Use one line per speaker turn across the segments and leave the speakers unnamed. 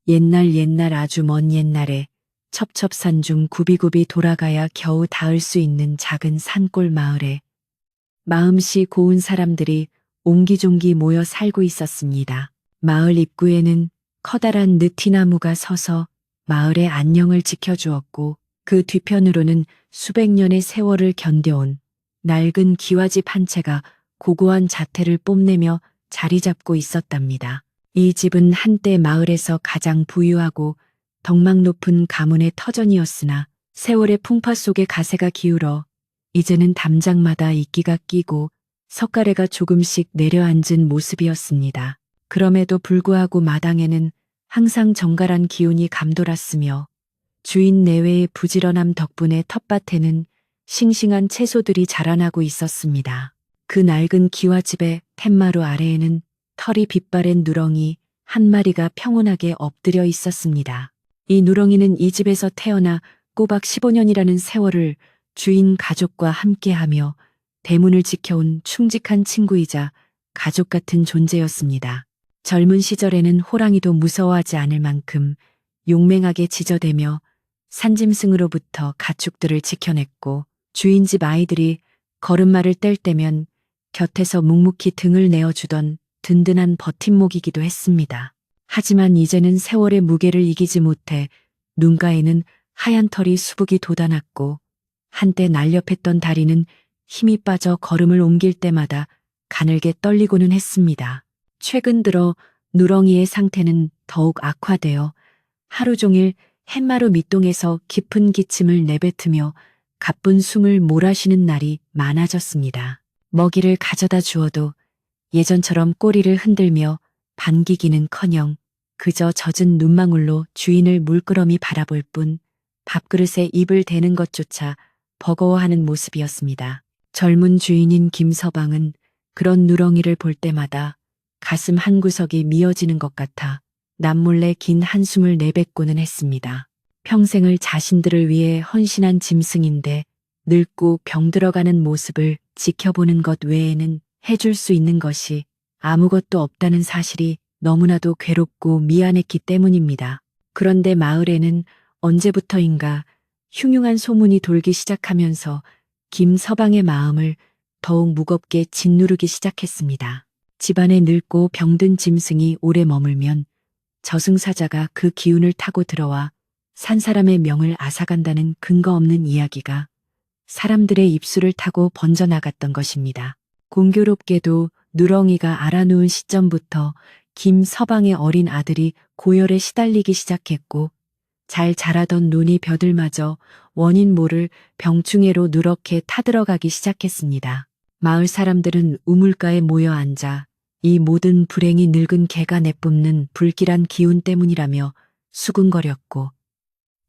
옛날 아주 먼 옛날에 첩첩산 중 굽이굽이 돌아가야 겨우 닿을 수 있는 작은 산골 마을에 마음씨 고운 사람들이 옹기종기 모여 살고 있었습니다. 마을 입구에는 커다란 느티나무가 서서 마을의 안녕을 지켜주었고 그 뒤편으로는 수백 년의 세월을 견뎌온 낡은 기와집 한 채가 고고한 자태를 뽐내며 자리 잡고 있었답니다. 이 집은 한때 마을에서 가장 부유하고 덕망 높은 가문의 터전이었으나 세월의 풍파 속에 가세가 기울어 이제는 담장마다 이끼가 끼고 석가래가 조금씩 내려앉은 모습이었습니다. 그럼에도 불구하고 마당에는 항상 정갈한 기운이 감돌았으며 주인 내외의 부지런함 덕분에 텃밭에는 싱싱한 채소들이 자라나고 있었습니다. 그 낡은 기와집의 팻마루 아래에는 털이 빛바랜 누렁이 한 마리가 평온하게 엎드려 있었습니다. 이 누렁이는 이 집에서 태어나 꼬박 15년이라는 세월을 주인 가족과 함께하며 대문을 지켜온 충직한 친구이자 가족 같은 존재였습니다. 젊은 시절에는 호랑이도 무서워하지 않을 만큼 용맹하게 지저대며 산짐승으로부터 가축들을 지켜냈고 주인 집 아이들이 걸음마를 뗄 때면 곁에서 묵묵히 등을 내어주던 든든한 버팀목이기도 했습니다. 하지만 이제는 세월의 무게를 이기지 못해 눈가에는 하얀 털이 수북이 돋아났고 한때 날렵했던 다리는 힘이 빠져 걸음을 옮길 때마다 가늘게 떨리고는 했습니다. 최근 들어 누렁이의 상태는 더욱 악화되어 하루 종일 햇마루 밑동에서 깊은 기침을 내뱉으며 가쁜 숨을 몰아쉬는 날이 많아졌습니다. 먹이를 가져다 주어도 예전처럼 꼬리를 흔들며 반기기는커녕 그저 젖은 눈망울로 주인을 물끄러미 바라볼 뿐 밥그릇에 입을 대는 것조차 버거워하는 모습이었습니다. 젊은 주인인 김서방은 그런 누렁이를 볼 때마다 가슴 한구석이 미어지는 것 같아 남몰래 긴 한숨을 내뱉고는 했습니다. 평생을 자신들을 위해 헌신한 짐승인데 늙고 병들어가는 모습을 지켜보는 것 외에는 해줄 수 있는 것이 아무것도 없다는 사실이 너무나도 괴롭고 미안했기 때문입니다. 그런데 마을에는 언제부터인가 흉흉한 소문이 돌기 시작하면서 김서방의 마음을 더욱 무겁게 짓누르기 시작했습니다. 집안에 늙고 병든 짐승이 오래 머물면 저승사자가 그 기운을 타고 들어와 산 사람의 명을 앗아간다는 근거 없는 이야기가 사람들의 입술을 타고 번져나갔던 것입니다. 공교롭게도 누렁이가 알아놓은 시점부터 김서방의 어린 아들이 고열에 시달리기 시작했고 잘 자라던 눈이 벼들마저 원인 모를 병충해로 누렇게 타들어가기 시작했습니다. 마을 사람들은 우물가에 모여 앉아 이 모든 불행이 늙은 개가 내뿜는 불길한 기운 때문이라며 수군거렸고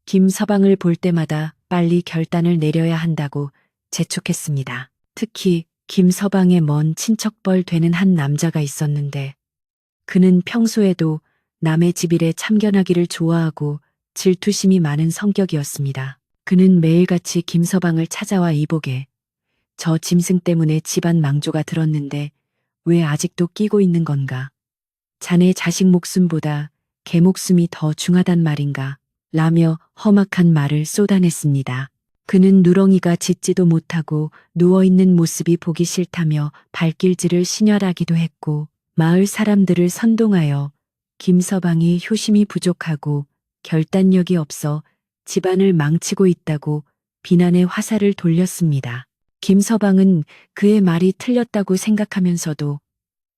김서방을 볼 때마다 빨리 결단을 내려야 한다고 재촉했습니다. 특히 김서방의 먼 친척벌 되는 한 남자가 있었는데 그는 평소에도 남의 집일에 참견하기를 좋아하고 질투심이 많은 성격이었습니다. 그는 매일같이 김서방을 찾아와 이보게 저 짐승 때문에 집안 망조가 들었는데 왜 아직도 끼고 있는 건가? 자네 자식 목숨보다 개 목숨이 더 중하단 말인가? 라며 험악한 말을 쏟아냈습니다. 그는 누렁이가 짖지도 못하고 누워있는 모습이 보기 싫다며 발길질을 신혈하기도 했고 마을 사람들을 선동하여 김서방이 효심이 부족하고 결단력이 없어 집안을 망치고 있다고 비난의 화살을 돌렸습니다. 김서방은 그의 말이 틀렸다고 생각하면서도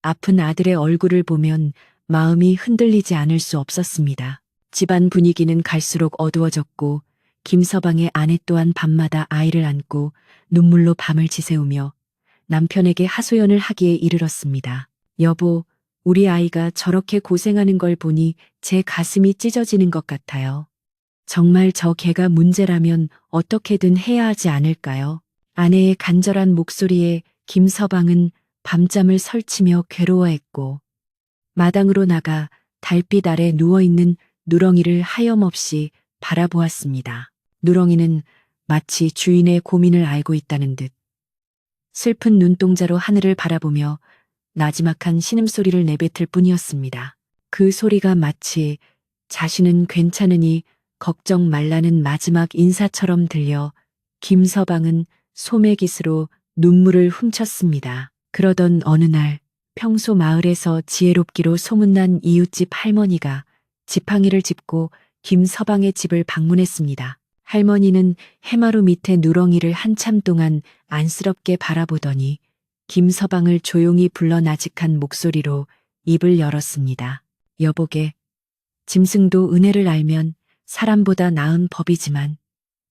아픈 아들의 얼굴을 보면 마음이 흔들리지 않을 수 없었습니다. 집안 분위기는 갈수록 어두워졌고 김서방의 아내 또한 밤마다 아이를 안고 눈물로 밤을 지새우며 남편에게 하소연을 하기에 이르렀습니다. 여보, 우리 아이가 저렇게 고생하는 걸 보니 제 가슴이 찢어지는 것 같아요. 정말 저 개가 문제라면 어떻게든 해야 하지 않을까요? 아내의 간절한 목소리에 김서방은 밤잠을 설치며 괴로워했고 마당으로 나가 달빛 아래 누워있는 누렁이를 하염없이 바라보았습니다. 누렁이는 마치 주인의 고민을 알고 있다는 듯 슬픈 눈동자로 하늘을 바라보며 나지막한 신음소리를 내뱉을 뿐이었습니다. 그 소리가 마치 자신은 괜찮으니 걱정 말라는 마지막 인사처럼 들려 김서방은 소매깃으로 눈물을 훔쳤습니다. 그러던 어느 날 평소 마을에서 지혜롭기로 소문난 이웃집 할머니가 지팡이를 짚고 김서방의 집을 방문했습니다. 할머니는 해마루 밑에 누렁이를 한참 동안 안쓰럽게 바라보더니 김서방을 조용히 불러 나직한 목소리로 입을 열었습니다. 여보게, 짐승도 은혜를 알면 사람보다 나은 법이지만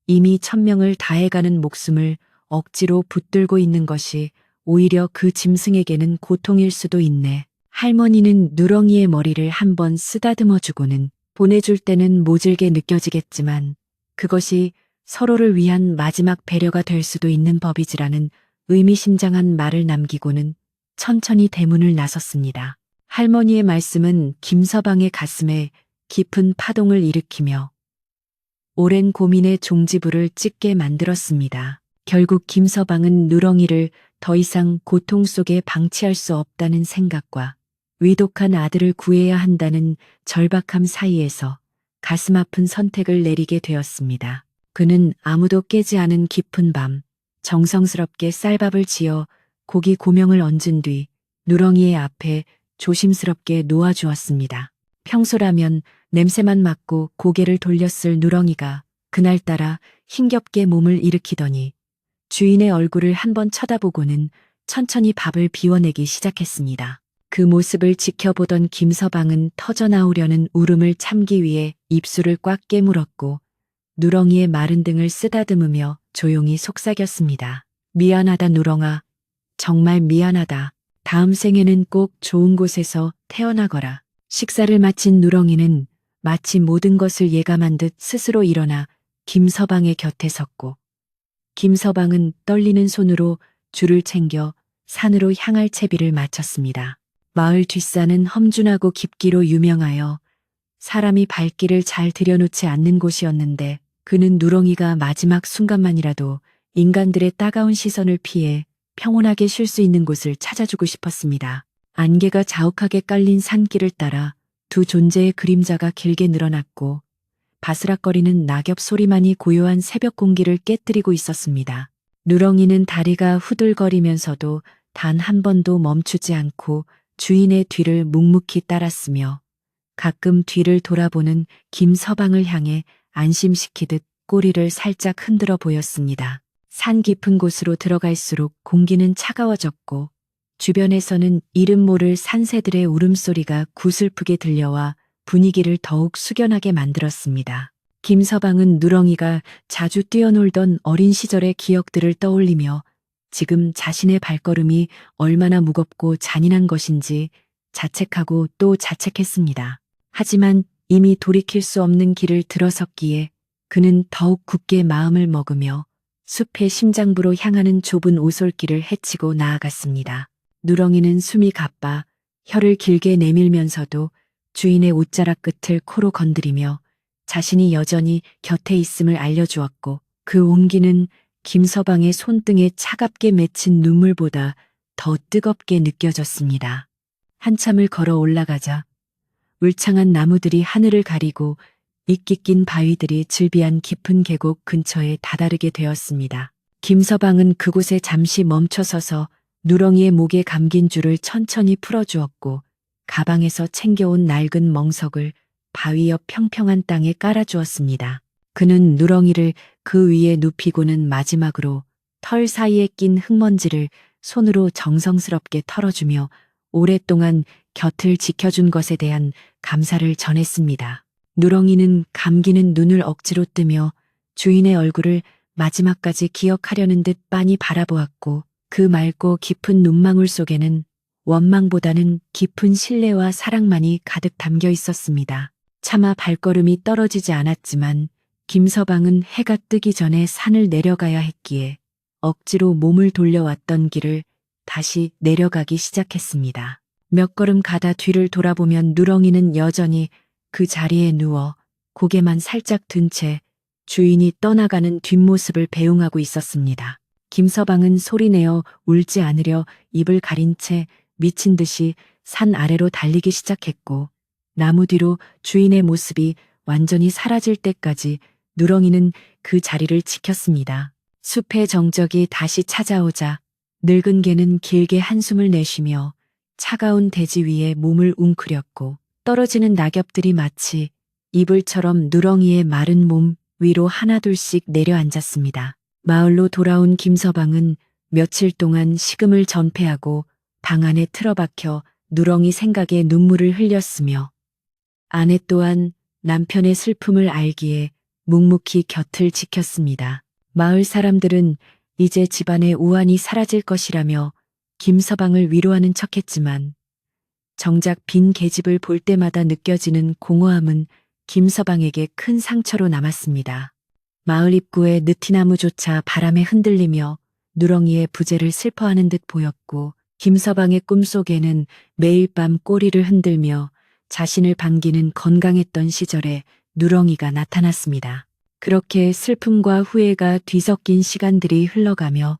이미 천명을 다해가는 목숨을 억지로 붙들고 있는 것이 오히려 그 짐승에게는 고통일 수도 있네. 할머니는 누렁이의 머리를 한번 쓰다듬어 주고는 보내줄 때는 모질게 느껴지겠지만 그것이 서로를 위한 마지막 배려가 될 수도 있는 법이지라는 의미심장한 말을 남기고는 천천히 대문을 나섰습니다. 할머니의 말씀은 김서방의 가슴에 깊은 파동을 일으키며 오랜 고민의 종지부를 찍게 만들었습니다. 결국 김서방은 누렁이를 더 이상 고통 속에 방치할 수 없다는 생각과 위독한 아들을 구해야 한다는 절박함 사이에서 가슴 아픈 선택을 내리게 되었습니다. 그는 아무도 깨지 않은 깊은 밤 정성스럽게 쌀밥을 지어 고기 고명을 얹은 뒤 누렁이의 앞에 조심스럽게 놓아주었습니다. 평소라면 냄새만 맡고 고개를 돌렸을 누렁이가 그날따라 힘겹게 몸을 일으키더니 주인의 얼굴을 한번 쳐다보고는 천천히 밥을 비워내기 시작했습니다. 그 모습을 지켜보던 김서방은 터져나오려는 울음을 참기 위해 입술을 꽉 깨물었고 누렁이의 마른 등을 쓰다듬으며 조용히 속삭였습니다. 미안하다 누렁아. 정말 미안하다. 다음 생에는 꼭 좋은 곳에서 태어나거라. 식사를 마친 누렁이는 마치 모든 것을 예감한 듯 스스로 일어나 김서방의 곁에 섰고 김서방은 떨리는 손으로 줄을 챙겨 산으로 향할 채비를 마쳤습니다. 마을 뒷산은 험준하고 깊기로 유명하여 사람이 발길을 잘 들여놓지 않는 곳이었는데 그는 누렁이가 마지막 순간만이라도 인간들의 따가운 시선을 피해 평온하게 쉴 수 있는 곳을 찾아주고 싶었습니다. 안개가 자욱하게 깔린 산길을 따라 두 존재의 그림자가 길게 늘어났고 바스락거리는 낙엽 소리만이 고요한 새벽 공기를 깨뜨리고 있었습니다. 누렁이는 다리가 후들거리면서도 단 한 번도 멈추지 않고 주인의 뒤를 묵묵히 따랐으며 가끔 뒤를 돌아보는 김서방을 향해 안심시키듯 꼬리를 살짝 흔들어 보였습니다. 산 깊은 곳으로 들어갈수록 공기는 차가워졌고 주변에서는 이름 모를 산새들의 울음소리가 구슬프게 들려와 분위기를 더욱 숙연하게 만들었습니다. 김서방은 누렁이가 자주 뛰어놀던 어린 시절의 기억들을 떠올리며 지금 자신의 발걸음이 얼마나 무겁고 잔인한 것인지 자책하고 또 자책했습니다. 하지만 이미 돌이킬 수 없는 길을 들어섰기에 그는 더욱 굳게 마음을 먹으며 숲의 심장부로 향하는 좁은 오솔길을 헤치고 나아갔습니다. 누렁이는 숨이 가빠 혀를 길게 내밀면서도 주인의 옷자락 끝을 코로 건드리며 자신이 여전히 곁에 있음을 알려주었고 그 온기는 김서방의 손등에 차갑게 맺힌 눈물보다 더 뜨겁게 느껴졌습니다. 한참을 걸어 올라가자 울창한 나무들이 하늘을 가리고 이끼 낀 바위들이 즐비한 깊은 계곡 근처에 다다르게 되었습니다. 김서방은 그곳에 잠시 멈춰서서 누렁이의 목에 감긴 줄을 천천히 풀어주었고 가방에서 챙겨온 낡은 멍석을 바위 옆 평평한 땅에 깔아주었습니다. 그는 누렁이를 그 위에 눕히고는 마지막으로 털 사이에 낀 흙먼지를 손으로 정성스럽게 털어주며 오랫동안 곁을 지켜준 것에 대한 감사를 전했습니다. 누렁이는 감기는 눈을 억지로 뜨며 주인의 얼굴을 마지막까지 기억하려는 듯 빤히 바라보았고 그 맑고 깊은 눈망울 속에는 원망보다는 깊은 신뢰와 사랑만이 가득 담겨 있었습니다. 차마 발걸음이 떨어지지 않았지만 김서방은 해가 뜨기 전에 산을 내려가야 했기에 억지로 몸을 돌려왔던 길을 다시 내려가기 시작했습니다. 몇 걸음 가다 뒤를 돌아보면 누렁이는 여전히 그 자리에 누워 고개만 살짝 든 채 주인이 떠나가는 뒷모습을 배웅하고 있었습니다. 김서방은 소리내어 울지 않으려 입을 가린 채 미친 듯이 산 아래로 달리기 시작했고 나무 뒤로 주인의 모습이 완전히 사라질 때까지 누렁이는 그 자리를 지켰습니다. 숲의 정적이 다시 찾아오자 늙은 개는 길게 한숨을 내쉬며 차가운 대지 위에 몸을 웅크렸고 떨어지는 낙엽들이 마치 이불처럼 누렁이의 마른 몸 위로 하나둘씩 내려앉았습니다. 마을로 돌아온 김서방은 며칠 동안 식음을 전폐하고 방 안에 틀어박혀 누렁이 생각에 눈물을 흘렸으며 아내 또한 남편의 슬픔을 알기에 묵묵히 곁을 지켰습니다. 마을 사람들은 이제 집안의 우환이 사라질 것이라며 김서방을 위로하는 척했지만 정작 빈 계집을 볼 때마다 느껴지는 공허함은 김서방에게 큰 상처로 남았습니다. 마을 입구의 느티나무조차 바람에 흔들리며 누렁이의 부재를 슬퍼하는 듯 보였고 김서방의 꿈속에는 매일 밤 꼬리를 흔들며 자신을 반기는 건강했던 시절에 누렁이가 나타났습니다. 그렇게 슬픔과 후회가 뒤섞인 시간들이 흘러가며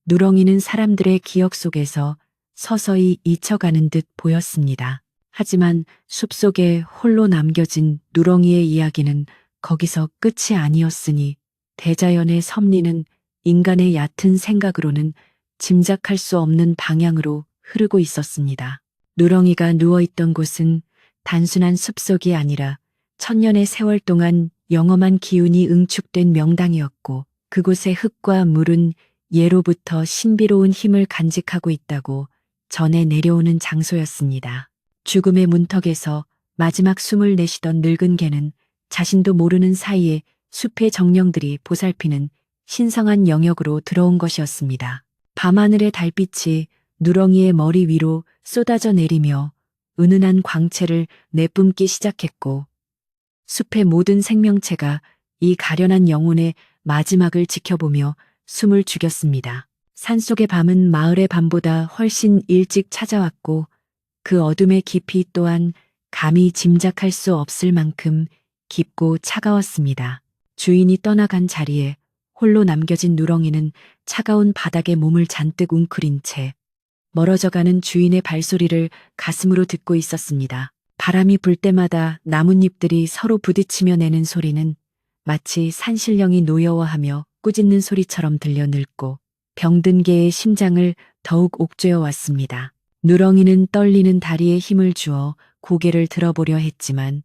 누렁이는 사람들의 기억 속에서 서서히 잊혀가는 듯 보였습니다. 하지만 숲속에 홀로 남겨진 누렁이의 이야기는 거기서 끝이 아니었으니 대자연의 섭리는 인간의 얕은 생각으로는 짐작할 수 없는 방향으로 흐르고 있었습니다. 누렁이가 누워있던 곳은 단순한 숲속이 아니라 천년의 세월 동안 영험한 기운이 응축된 명당이었고 그곳의 흙과 물은 예로부터 신비로운 힘을 간직하고 있다고 전해 내려오는 장소였습니다. 죽음의 문턱에서 마지막 숨을 내쉬던 늙은 개는 자신도 모르는 사이에 숲의 정령들이 보살피는 신성한 영역으로 들어온 것이었습니다. 밤하늘의 달빛이 누렁이의 머리 위로 쏟아져 내리며 은은한 광채를 내뿜기 시작했고 숲의 모든 생명체가 이 가련한 영혼의 마지막을 지켜보며 숨을 죽였습니다. 산속의 밤은 마을의 밤보다 훨씬 일찍 찾아왔고 그 어둠의 깊이 또한 감히 짐작할 수 없을 만큼 깊고 차가웠습니다. 주인이 떠나간 자리에 홀로 남겨진 누렁이는 차가운 바닥에 몸을 잔뜩 웅크린 채 멀어져가는 주인의 발소리를 가슴으로 듣고 있었습니다. 바람이 불 때마다 나뭇잎들이 서로 부딪히며 내는 소리는 마치 산신령이 노여워하며 꾸짖는 소리처럼 들려 늙고 병든 개의 심장을 더욱 옥죄어 왔습니다. 누렁이는 떨리는 다리에 힘을 주어 고개를 들어보려 했지만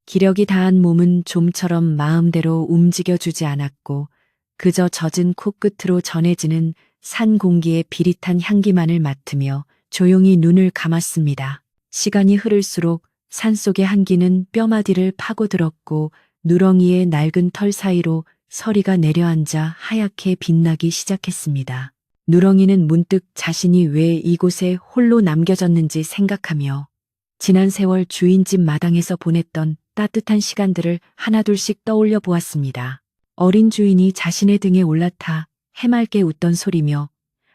기력이 다한 몸은 좀처럼 마음대로 움직여주지 않았고 그저 젖은 코끝으로 전해지는 산 공기의 비릿한 향기만을 맡으며 조용히 눈을 감았습니다. 시간이 흐를수록 산속의 한기는 뼈마디를 파고들었고 누렁이의 낡은 털 사이로 서리가 내려앉아 하얗게 빛나기 시작했습니다. 누렁이는 문득 자신이 왜 이곳에 홀로 남겨졌는지 생각하며 지난 세월 주인집 마당에서 보냈던 따뜻한 시간들을 하나둘씩 떠올려 보았습니다. 어린 주인이 자신의 등에 올라타 해맑게 웃던 소리며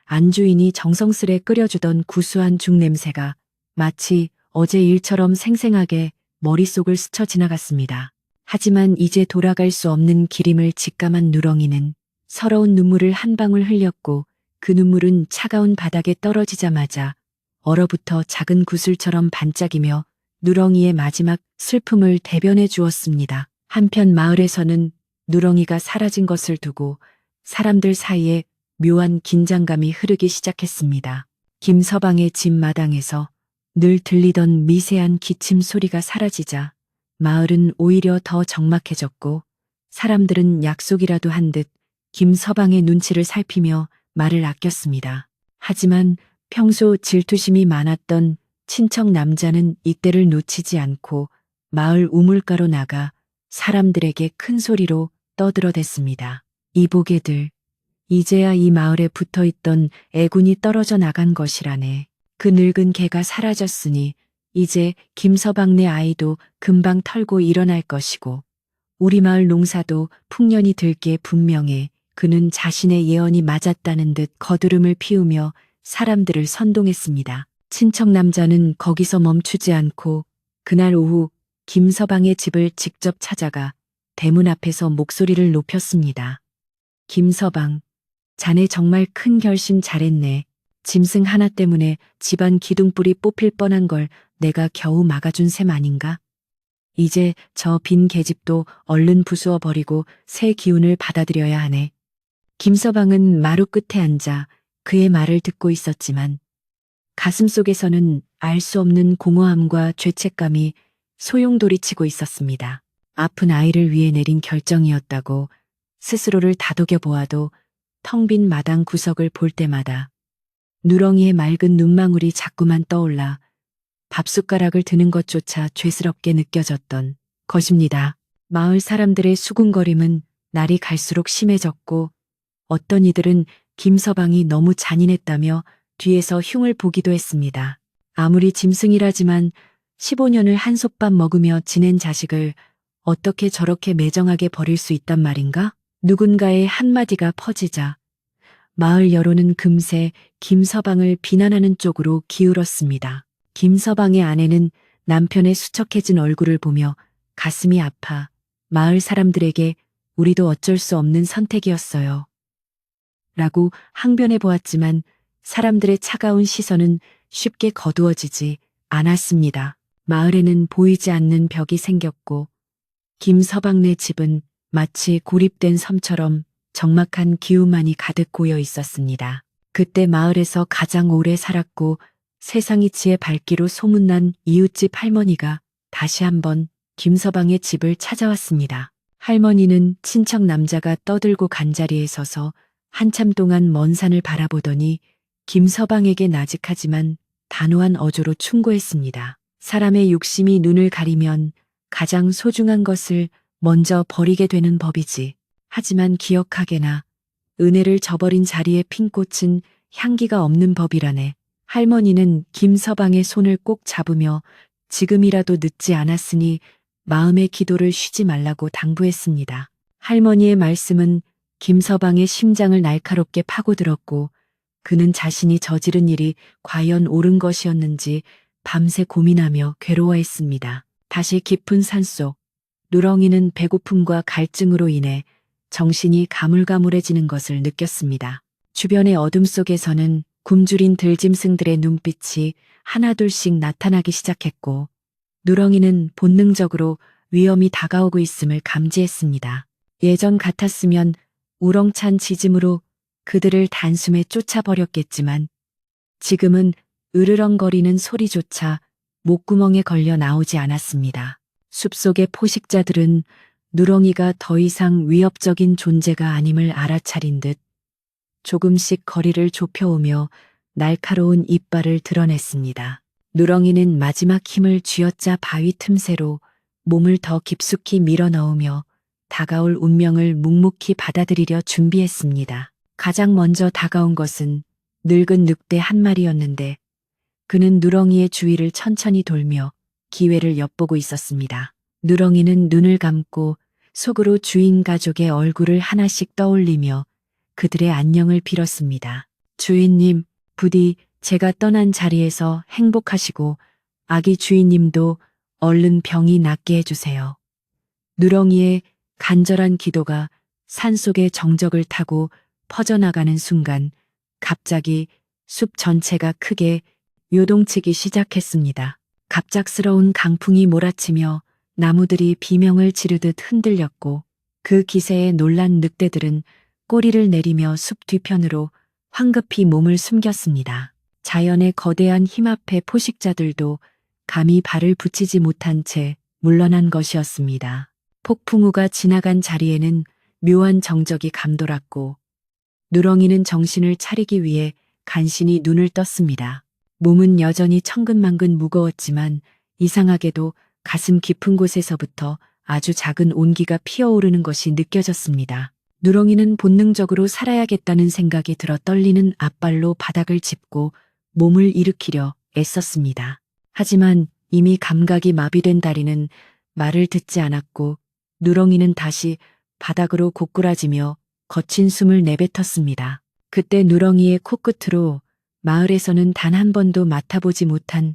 안주인이 정성스레 끓여주던 구수한 죽 냄새가 마치 어제 일처럼 생생하게 머릿속을 스쳐 지나갔습니다. 하지만 이제 돌아갈 수 없는 길임을 직감한 누렁이는 서러운 눈물을 한 방울 흘렸고 그 눈물은 차가운 바닥에 떨어지자마자 얼어붙어 작은 구슬처럼 반짝이며 누렁이의 마지막 슬픔을 대변해 주었습니다. 한편 마을에서는 누렁이가 사라진 것을 두고 사람들 사이에 묘한 긴장감이 흐르기 시작했습니다. 김서방의 집 마당에서 늘 들리던 미세한 기침 소리가 사라지자 마을은 오히려 더 적막해졌고 사람들은 약속이라도 한 듯 김서방의 눈치를 살피며 말을 아꼈습니다. 하지만 평소 질투심이 많았던 친척 남자는 이때를 놓치지 않고 마을 우물가로 나가 사람들에게 큰 소리로 떠들어댔습니다. 이보게들, 이제야 이 마을에 붙어있던 애군이 떨어져 나간 것이라네. 그 늙은 개가 사라졌으니 이제 김서방네 아이도 금방 털고 일어날 것이고 우리 마을 농사도 풍년이 들 게 분명해. 그는 자신의 예언이 맞았다는 듯 거드름을 피우며 사람들을 선동했습니다. 친척 남자는 거기서 멈추지 않고 그날 오후 김서방의 집을 직접 찾아가 대문 앞에서 목소리를 높였습니다. 김서방, 자네 정말 큰 결심 잘했네. 짐승 하나 때문에 집안 기둥불이 뽑힐 뻔한 걸 내가 겨우 막아준 셈 아닌가? 이제 저 빈 계집도 얼른 부수어 버리고 새 기운을 받아들여야 하네. 김서방은 마루 끝에 앉아 그의 말을 듣고 있었지만 가슴속에서는 알 수 없는 공허함과 죄책감이 소용돌이치고 있었습니다. 아픈 아이를 위해 내린 결정이었다고 스스로를 다독여 보아도 텅 빈 마당 구석을 볼 때마다 누렁이의 맑은 눈망울이 자꾸만 떠올라 밥숟가락을 드는 것조차 죄스럽게 느껴졌던 것입니다. 마을 사람들의 수군거림은 날이 갈수록 심해졌고 어떤 이들은 김서방이 너무 잔인했다며 뒤에서 흉을 보기도 했습니다. 아무리 짐승이라지만 15년을 한솥밥 먹으며 지낸 자식을 어떻게 저렇게 매정하게 버릴 수 있단 말인가? 누군가의 한마디가 퍼지자 마을 여론은 금세 김서방을 비난하는 쪽으로 기울었습니다. 김서방의 아내는 남편의 수척해진 얼굴을 보며 가슴이 아파 마을 사람들에게 우리도 어쩔 수 없는 선택이었어요. 라고 항변해 보았지만 사람들의 차가운 시선은 쉽게 거두어지지 않았습니다. 마을에는 보이지 않는 벽이 생겼고 김서방네 집은 마치 고립된 섬처럼 적막한 기운만이 가득 고여 있었습니다. 그때 마을에서 가장 오래 살았고 세상이치의 밝기로 소문난 이웃집 할머니가 다시 한번 김서방의 집을 찾아왔습니다. 할머니는 친척 남자가 떠들고 간 자리에 서서 한참 동안 먼 산을 바라보더니 김서방에게 나직하지만 단호한 어조로 충고했습니다. 사람의 욕심이 눈을 가리면 가장 소중한 것을 먼저 버리게 되는 법이지. 하지만 기억하게나 은혜를 저버린 자리에 핀 꽃은 향기가 없는 법이라네. 할머니는 김서방의 손을 꼭 잡으며 지금이라도 늦지 않았으니 마음의 기도를 쉬지 말라고 당부했습니다. 할머니의 말씀은 김서방의 심장을 날카롭게 파고들었고 그는 자신이 저지른 일이 과연 옳은 것이었는지 밤새 고민하며 괴로워했습니다. 다시 깊은 산속, 누렁이는 배고픔과 갈증으로 인해 정신이 가물가물해지는 것을 느꼈습니다. 주변의 어둠 속에서는 굶주린 들짐승들의 눈빛이 하나둘씩 나타나기 시작했고 누렁이는 본능적으로 위험이 다가오고 있음을 감지했습니다. 예전 같았으면 우렁찬 짖음으로 그들을 단숨에 쫓아버렸겠지만 지금은 으르렁거리는 소리조차 목구멍에 걸려 나오지 않았습니다. 숲속의 포식자들은 누렁이가 더 이상 위협적인 존재가 아님을 알아차린 듯 조금씩 거리를 좁혀오며 날카로운 이빨을 드러냈습니다. 누렁이는 마지막 힘을 쥐어짜 바위 틈새로 몸을 더 깊숙이 밀어넣으며 다가올 운명을 묵묵히 받아들이려 준비했습니다. 가장 먼저 다가온 것은 늙은 늑대 한 마리였는데 그는 누렁이의 주위를 천천히 돌며 기회를 엿보고 있었습니다. 누렁이는 눈을 감고 속으로 주인 가족의 얼굴을 하나씩 떠올리며 그들의 안녕을 빌었습니다. 주인님, 부디 제가 떠난 자리에서 행복하시고 아기 주인님도 얼른 병이 낫게 해주세요. 누렁이의 간절한 기도가 산속의 정적을 타고 퍼져나가는 순간 갑자기 숲 전체가 크게 요동치기 시작했습니다. 갑작스러운 강풍이 몰아치며 나무들이 비명을 지르듯 흔들렸고 그 기세에 놀란 늑대들은 꼬리를 내리며 숲 뒤편으로 황급히 몸을 숨겼습니다. 자연의 거대한 힘 앞에 포식자들도 감히 발을 붙이지 못한 채 물러난 것이었습니다. 폭풍우가 지나간 자리에는 묘한 정적이 감돌았고 누렁이는 정신을 차리기 위해 간신히 눈을 떴습니다. 몸은 여전히 천근만근 무거웠지만 이상하게도 가슴 깊은 곳에서부터 아주 작은 온기가 피어오르는 것이 느껴졌습니다. 누렁이는 본능적으로 살아야겠다는 생각이 들어 떨리는 앞발로 바닥을 짚고 몸을 일으키려 애썼습니다. 하지만 이미 감각이 마비된 다리는 말을 듣지 않았고 누렁이는 다시 바닥으로 고꾸라지며 거친 숨을 내뱉었습니다. 그때 누렁이의 코끝으로 마을에서는 단 한 번도 맡아보지 못한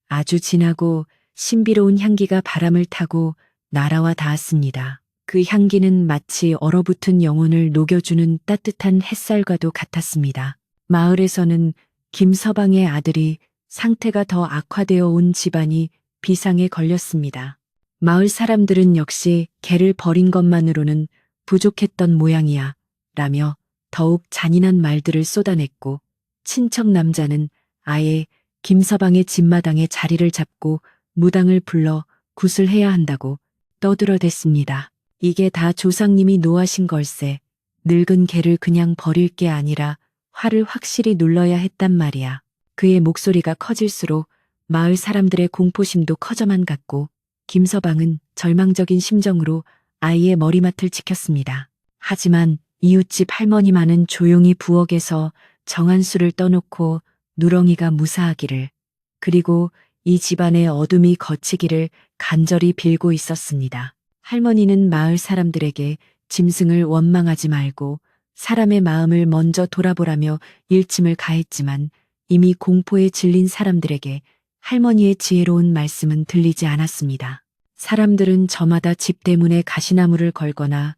아주 진하고 신비로운 향기가 바람을 타고 날아와 닿았습니다. 그 향기는 마치 얼어붙은 영혼을 녹여주는 따뜻한 햇살과도 같았습니다. 마을에서는 김서방의 아들이 상태가 더 악화되어 온 집안이 비상에 걸렸습니다. 마을 사람들은 역시 개를 버린 것만으로는 부족했던 모양이야 라며 더욱 잔인한 말들을 쏟아냈고, 친척 남자는 아예 김서방의 집마당에 자리를 잡고 무당을 불러 굿을 해야 한다고 떠들어댔습니다. 이게 다 조상님이 노하신 걸세. 늙은 개를 그냥 버릴 게 아니라 화를 확실히 눌러야 했단 말이야. 그의 목소리가 커질수록 마을 사람들의 공포심도 커져만 갔고, 김서방은 절망적인 심정으로 아이의 머리맡을 지켰습니다. 하지만 이웃집 할머니만은 조용히 부엌에서 정한수를 떠놓고 누렁이가 무사하기를, 그리고 이 집안의 어둠이 걷히기를 간절히 빌고 있었습니다. 할머니는 마을 사람들에게 짐승을 원망하지 말고 사람의 마음을 먼저 돌아보라며 일침을 가했지만, 이미 공포에 질린 사람들에게 할머니의 지혜로운 말씀은 들리지 않았습니다. 사람들은 저마다 집 대문에 가시나무를 걸거나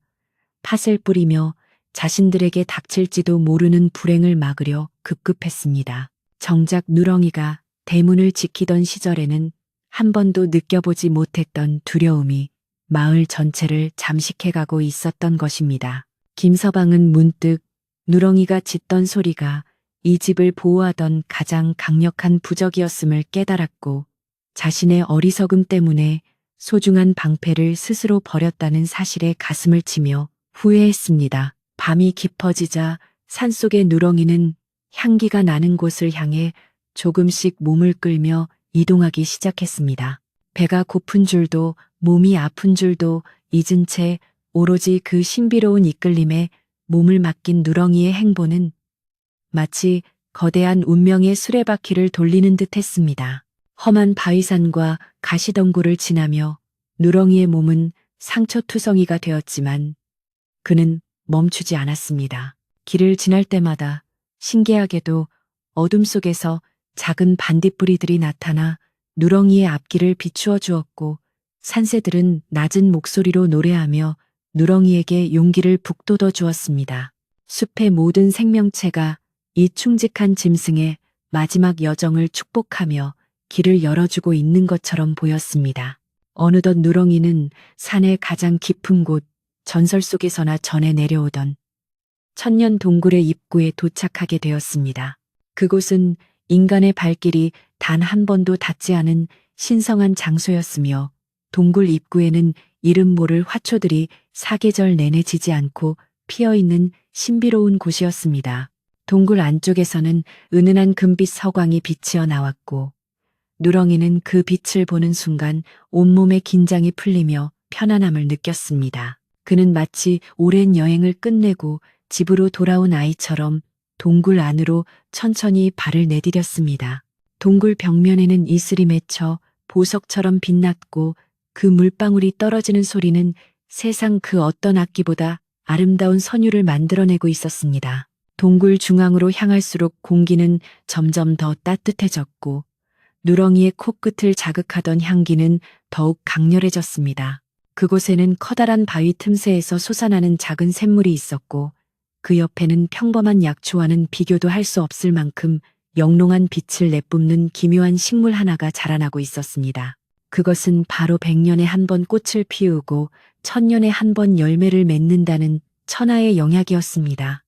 팥을 뿌리며 자신들에게 닥칠지도 모르는 불행을 막으려 급급했습니다. 정작 누렁이가 대문을 지키던 시절에는 한 번도 느껴보지 못했던 두려움이 마을 전체를 잠식해가고 있었던 것입니다. 김서방은 문득 누렁이가 짖던 소리가 이 집을 보호하던 가장 강력한 부적이었음을 깨달았고, 자신의 어리석음 때문에 소중한 방패를 스스로 버렸다는 사실에 가슴을 치며 후회했습니다. 밤이 깊어지자 산속의 누렁이는 향기가 나는 곳을 향해 조금씩 몸을 끌며 이동하기 시작했습니다. 배가 고픈 줄도 몸이 아픈 줄도 잊은 채 오로지 그 신비로운 이끌림에 몸을 맡긴 누렁이의 행보는 마치 거대한 운명의 수레바퀴를 돌리는 듯 했습니다. 험한 바위산과 가시덩굴을 지나며 누렁이의 몸은 상처투성이가 되었지만 그는 멈추지 않았습니다. 길을 지날 때마다 신기하게도 어둠 속에서 작은 반딧불이들이 나타나 누렁이의 앞길을 비추어 주었고, 산새들은 낮은 목소리로 노래하며 누렁이에게 용기를 북돋워 주었습니다. 숲의 모든 생명체가 이 충직한 짐승의 마지막 여정을 축복하며 길을 열어주고 있는 것처럼 보였습니다. 어느덧 누렁이는 산의 가장 깊은 곳, 전설 속에서나 전해 내려오던 천년 동굴의 입구에 도착하게 되었습니다. 그곳은 인간의 발길이 단 한 번도 닿지 않은 신성한 장소였으며, 동굴 입구에는 이름 모를 화초들이 사계절 내내 지지 않고 피어있는 신비로운 곳이었습니다. 동굴 안쪽에서는 은은한 금빛 서광이 비치어 나왔고, 누렁이는 그 빛을 보는 순간 온몸의 긴장이 풀리며 편안함을 느꼈습니다. 그는 마치 오랜 여행을 끝내고 집으로 돌아온 아이처럼 동굴 안으로 천천히 발을 내디뎠습니다. 동굴 벽면에는 이슬이 맺혀 보석처럼 빛났고, 그 물방울이 떨어지는 소리는 세상 그 어떤 악기보다 아름다운 선율을 만들어내고 있었습니다. 동굴 중앙으로 향할수록 공기는 점점 더 따뜻해졌고, 누렁이의 코끝을 자극하던 향기는 더욱 강렬해졌습니다. 그곳에는 커다란 바위 틈새에서 솟아나는 작은 샘물이 있었고, 그 옆에는 평범한 약초와는 비교도 할 수 없을 만큼 영롱한 빛을 내뿜는 기묘한 식물 하나가 자라나고 있었습니다. 그것은 바로 100년에 한 번 꽃을 피우고 1000년에 한 번 열매를 맺는다는 천하의 영약이었습니다.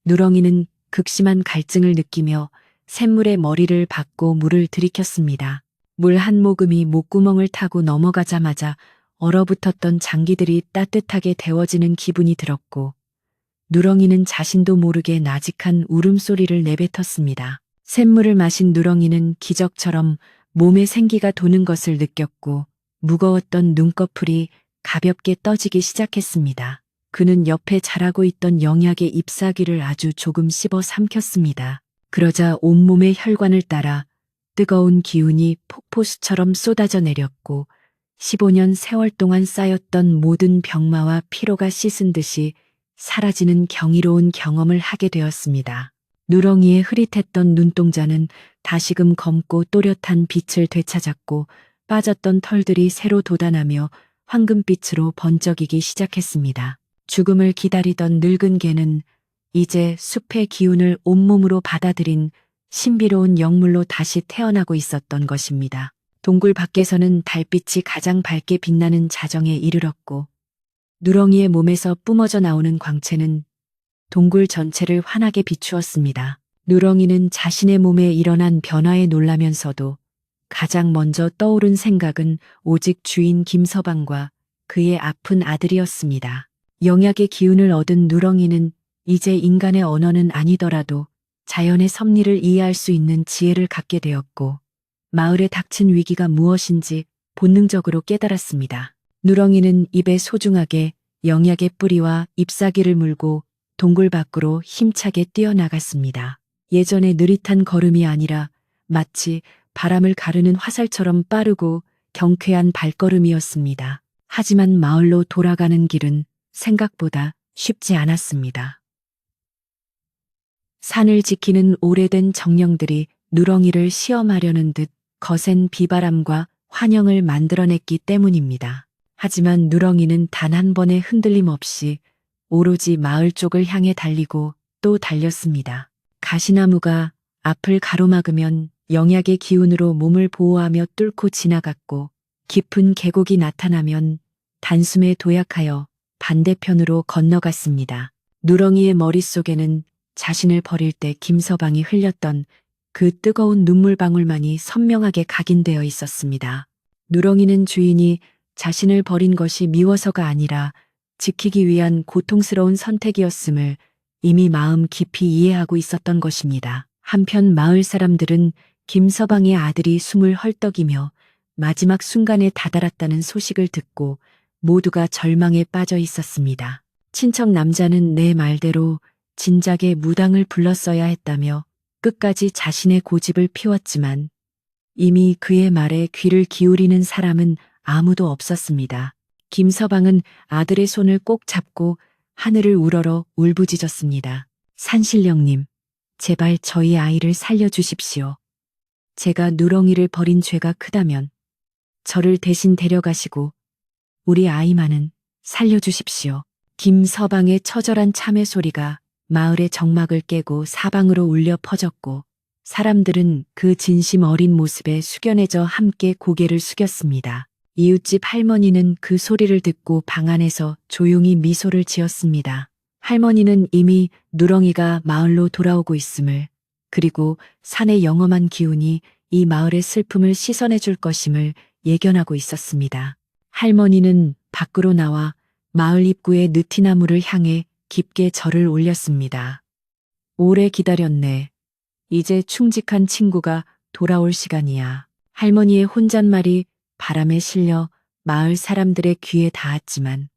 누렁이는 극심한 갈증을 느끼며 샘물에 머리를 박고 물을 들이켰습니다. 물 한 모금이 목구멍을 타고 넘어가자마자 얼어붙었던 장기들이 따뜻하게 데워지는 기분이 들었고, 누렁이는 자신도 모르게 나직한 울음소리를 내뱉었습니다. 샘물을 마신 누렁이는 기적처럼 몸에 생기가 도는 것을 느꼈고, 무거웠던 눈꺼풀이 가볍게 떠지기 시작했습니다. 그는 옆에 자라고 있던 영약의 잎사귀를 아주 조금 씹어 삼켰습니다. 그러자 온몸의 혈관을 따라 뜨거운 기운이 폭포수처럼 쏟아져 내렸고, 15년 세월 동안 쌓였던 모든 병마와 피로가 씻은 듯이 사라지는 경이로운 경험을 하게 되었습니다. 누렁이의 흐릿했던 눈동자는 다시금 검고 또렷한 빛을 되찾았고, 빠졌던 털들이 새로 돋아나며 황금빛으로 번쩍이기 시작했습니다. 죽음을 기다리던 늙은 개는 이제 숲의 기운을 온몸으로 받아들인 신비로운 영물로 다시 태어나고 있었던 것입니다. 동굴 밖에서는 달빛이 가장 밝게 빛나는 자정에 이르렀고 누렁이의 몸에서 뿜어져 나오는 광채는 동굴 전체를 환하게 비추었습니다. 누렁이는 자신의 몸에 일어난 변화에 놀라면서도 가장 먼저 떠오른 생각은 오직 주인 김서방과 그의 아픈 아들이었습니다. 영약의 기운을 얻은 누렁이는 이제 인간의 언어는 아니더라도 자연의 섭리를 이해할 수 있는 지혜를 갖게 되었고 마을에 닥친 위기가 무엇인지 본능적으로 깨달았습니다. 누렁이는 입에 소중하게 영약의 뿌리와 잎사귀를 물고 동굴 밖으로 힘차게 뛰어나갔습니다. 예전의 느릿한 걸음이 아니라 마치 바람을 가르는 화살처럼 빠르고 경쾌한 발걸음이었습니다. 하지만 마을로 돌아가는 길은 생각보다 쉽지 않았습니다. 산을 지키는 오래된 정령들이 누렁이를 시험하려는 듯 거센 비바람과 환영을 만들어냈기 때문입니다. 하지만 누렁이는 단 한 번의 흔들림 없이 오로지 마을 쪽을 향해 달리고 또 달렸습니다. 가시나무가 앞을 가로막으면 영약의 기운으로 몸을 보호하며 뚫고 지나갔고 깊은 계곡이 나타나면 단숨에 도약하여 반대편으로 건너갔습니다. 누렁이의 머릿속에는 자신을 버릴 때 김서방이 흘렸던 그 뜨거운 눈물방울만이 선명하게 각인되어 있었습니다. 누렁이는 주인이 자신을 버린 것이 미워서가 아니라 지키기 위한 고통스러운 선택이었음을 이미 마음 깊이 이해하고 있었던 것입니다. 한편 마을 사람들은 김서방의 아들이 숨을 헐떡이며 마지막 순간에 다다랐다는 소식을 듣고 모두가 절망에 빠져 있었습니다. 친척 남자는 내 말대로 진작에 무당을 불렀어야 했다며 끝까지 자신의 고집을 피웠지만 이미 그의 말에 귀를 기울이는 사람은 아무도 없었습니다. 김서방은 아들의 손을 꼭 잡고 하늘을 우러러 울부짖었습니다. 산신령님, 제발 저희 아이를 살려주십시오. 제가 누렁이를 버린 죄가 크다면 저를 대신 데려가시고 우리 아이만은 살려주십시오. 김서방의 처절한 참회 소리가 마을의 정막을 깨고 사방으로 울려 퍼졌고 사람들은 그 진심 어린 모습에 숙연해져 함께 고개를 숙였습니다. 이웃집 할머니는 그 소리를 듣고 방 안에서 조용히 미소를 지었습니다. 할머니는 이미 누렁이가 마을로 돌아오고 있음을, 그리고 산의 영험한 기운이 이 마을의 슬픔을 씻어내 줄 것임을 예견하고 있었습니다. 할머니는 밖으로 나와 마을 입구의 느티나무를 향해 깊게 절을 올렸습니다. 오래 기다렸네. 이제 충직한 친구가 돌아올 시간이야. 할머니의 혼잣말이 바람에 실려 마을 사람들의 귀에 닿았지만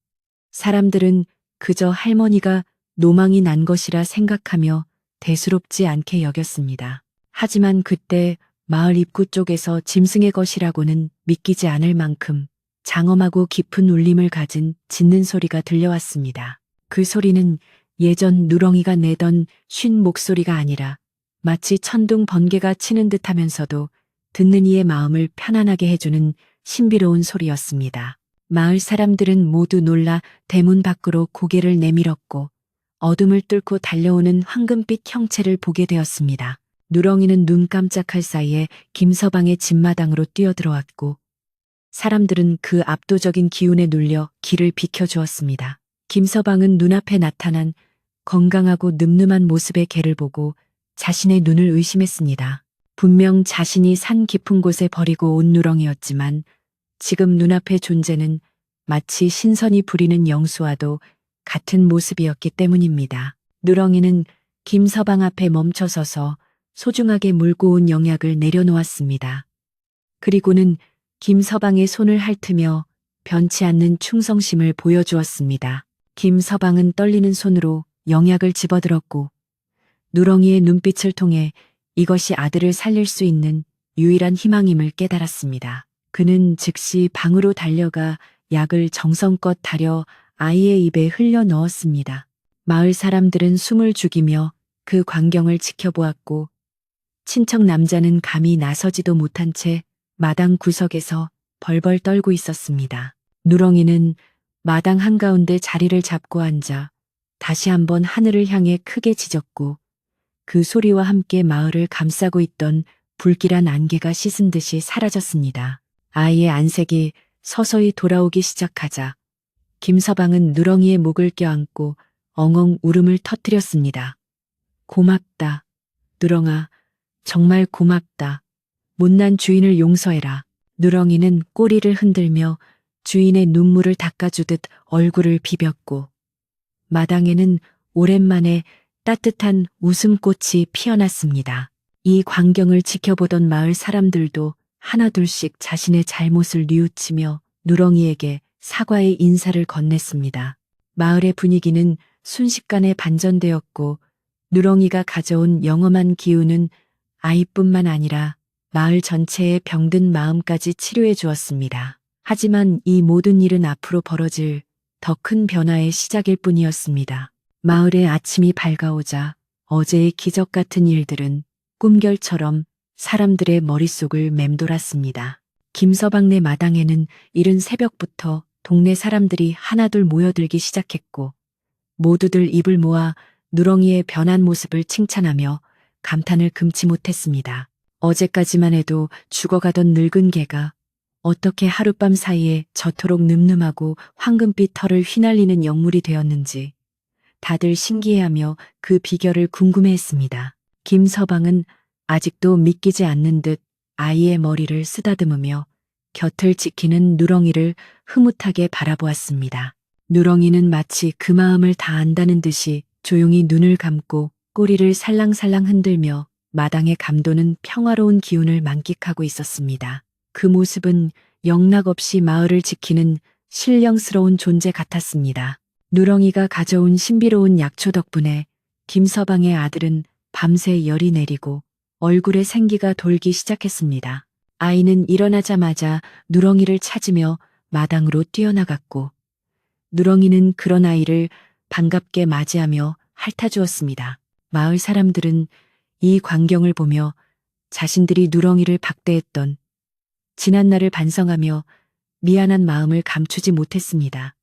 사람들은 그저 할머니가 노망이 난 것이라 생각하며 대수롭지 않게 여겼습니다. 하지만 그때 마을 입구 쪽에서 짐승의 것이라고는 믿기지 않을 만큼 장엄하고 깊은 울림을 가진 짖는 소리가 들려왔습니다. 그 소리는 예전 누렁이가 내던 쉰 목소리가 아니라 마치 천둥 번개가 치는 듯 하면서도 듣는 이의 마음을 편안하게 해주는 신비로운 소리였습니다. 마을 사람들은 모두 놀라 대문 밖으로 고개를 내밀었고 어둠을 뚫고 달려오는 황금빛 형체를 보게 되었습니다. 누렁이는 눈 깜짝할 사이에 김서방의 집마당으로 뛰어들어왔고 사람들은 그 압도적인 기운에 눌려 길을 비켜주었습니다. 김서방은 눈앞에 나타난 건강하고 늠름한 모습의 개를 보고 자신의 눈을 의심했습니다. 분명 자신이 산 깊은 곳에 버리고 온 누렁이였지만 지금 눈앞의 존재는 마치 신선이 부리는 영수와도 같은 모습이었기 때문입니다. 누렁이는 김서방 앞에 멈춰서서 소중하게 물고 온 영약을 내려놓았습니다. 그리고는 김서방의 손을 핥으며 변치 않는 충성심을 보여주었습니다. 김서방은 떨리는 손으로 영약을 집어들었고 누렁이의 눈빛을 통해 이것이 아들을 살릴 수 있는 유일한 희망임을 깨달았습니다. 그는 즉시 방으로 달려가 약을 정성껏 다려 아이의 입에 흘려 넣었습니다. 마을 사람들은 숨을 죽이며 그 광경을 지켜보았고 친척 남자는 감히 나서지도 못한 채 마당 구석에서 벌벌 떨고 있었습니다. 누렁이는 마당 한가운데 자리를 잡고 앉아 다시 한번 하늘을 향해 크게 짖었고 그 소리와 함께 마을을 감싸고 있던 불길한 안개가 씻은 듯이 사라졌습니다. 아이의 안색이 서서히 돌아오기 시작하자 김서방은 누렁이의 목을 껴안고 엉엉 울음을 터뜨렸습니다. 고맙다. 누렁아, 정말 고맙다. 못난 주인을 용서해라. 누렁이는 꼬리를 흔들며 주인의 눈물을 닦아주듯 얼굴을 비볐고 마당에는 오랜만에 따뜻한 웃음꽃이 피어났습니다. 이 광경을 지켜보던 마을 사람들도 하나둘씩 자신의 잘못을 뉘우치며 누렁이에게 사과의 인사를 건넸습니다. 마을의 분위기는 순식간에 반전되었고 누렁이가 가져온 영험한 기운은 아이뿐만 아니라 마을 전체의 병든 마음까지 치료해 주었습니다. 하지만 이 모든 일은 앞으로 벌어질 더 큰 변화의 시작일 뿐이었습니다. 마을의 아침이 밝아오자 어제의 기적 같은 일들은 꿈결처럼 사람들의 머릿속을 맴돌았습니다. 김서방네 마당에는 이른 새벽부터 동네 사람들이 하나둘 모여들기 시작했고 모두들 입을 모아 누렁이의 변한 모습을 칭찬하며 감탄을 금치 못했습니다. 어제까지만 해도 죽어가던 늙은 개가 어떻게 하룻밤 사이에 저토록 늠름하고 황금빛 털을 휘날리는 영물이 되었는지 다들 신기해하며 그 비결을 궁금해했습니다. 김서방은 아직도 믿기지 않는 듯 아이의 머리를 쓰다듬으며 곁을 지키는 누렁이를 흐뭇하게 바라보았습니다. 누렁이는 마치 그 마음을 다 안다는 듯이 조용히 눈을 감고 꼬리를 살랑살랑 흔들며 마당에 감도는 평화로운 기운을 만끽하고 있었습니다. 그 모습은 영락없이 마을을 지키는 신령스러운 존재 같았습니다. 누렁이가 가져온 신비로운 약초 덕분에 김서방의 아들은 밤새 열이 내리고 얼굴에 생기가 돌기 시작했습니다. 아이는 일어나자마자 누렁이를 찾으며 마당으로 뛰어나갔고 누렁이는 그런 아이를 반갑게 맞이하며 핥아주었습니다. 마을 사람들은 이 광경을 보며 자신들이 누렁이를 박대했던 지난날을 반성하며 미안한 마음을 감추지 못했습니다.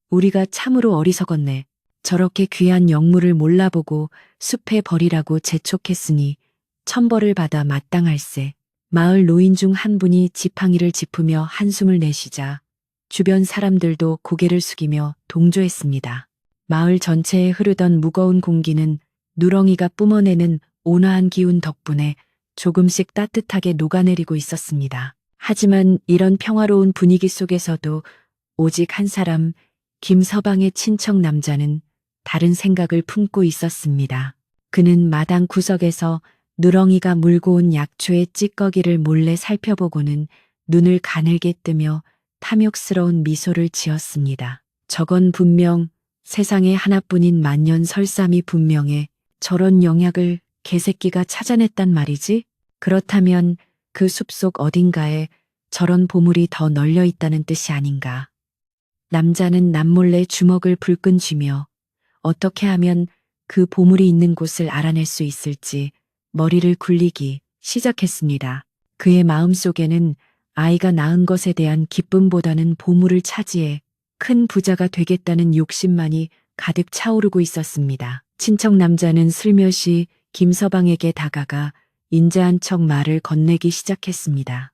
우리가 참으로 어리석었네. 저렇게 귀한 영물을 몰라보고 숲에 버리라고 재촉했으니 천벌을 받아 마땅할세. 마을 노인 중 한 분이 지팡이를 짚으며 한숨을 내쉬자 주변 사람들도 고개를 숙이며 동조했습니다. 마을 전체에 흐르던 무거운 공기는 누렁이가 뿜어내는 온화한 기운 덕분에 조금씩 따뜻하게 녹아내리고 있었습니다. 하지만 이런 평화로운 분위기 속에서도 오직 한 사람, 김서방의 친척 남자는 다른 생각을 품고 있었습니다. 그는 마당 구석에서 누렁이가 물고 온 약초의 찌꺼기를 몰래 살펴보고는 눈을 가늘게 뜨며 탐욕스러운 미소를 지었습니다. 저건 분명 세상에 하나뿐인 만년설삼이 분명해. 저런 영약을 개새끼가 찾아냈단 말이지? 그렇다면 그 숲속 어딘가에 저런 보물이 더 널려 있다는 뜻이 아닌가. 남자는 남몰래 주먹을 불끈 쥐며 어떻게 하면 그 보물이 있는 곳을 알아낼 수 있을지 머리를 굴리기 시작했습니다. 그의 마음속에는 아이가 낳은 것에 대한 기쁨보다는 보물을 차지해 큰 부자가 되겠다는 욕심만이 가득 차오르고 있었습니다. 친척 남자는 슬며시 김서방에게 다가가 인자한 척 말을 건네기 시작했습니다.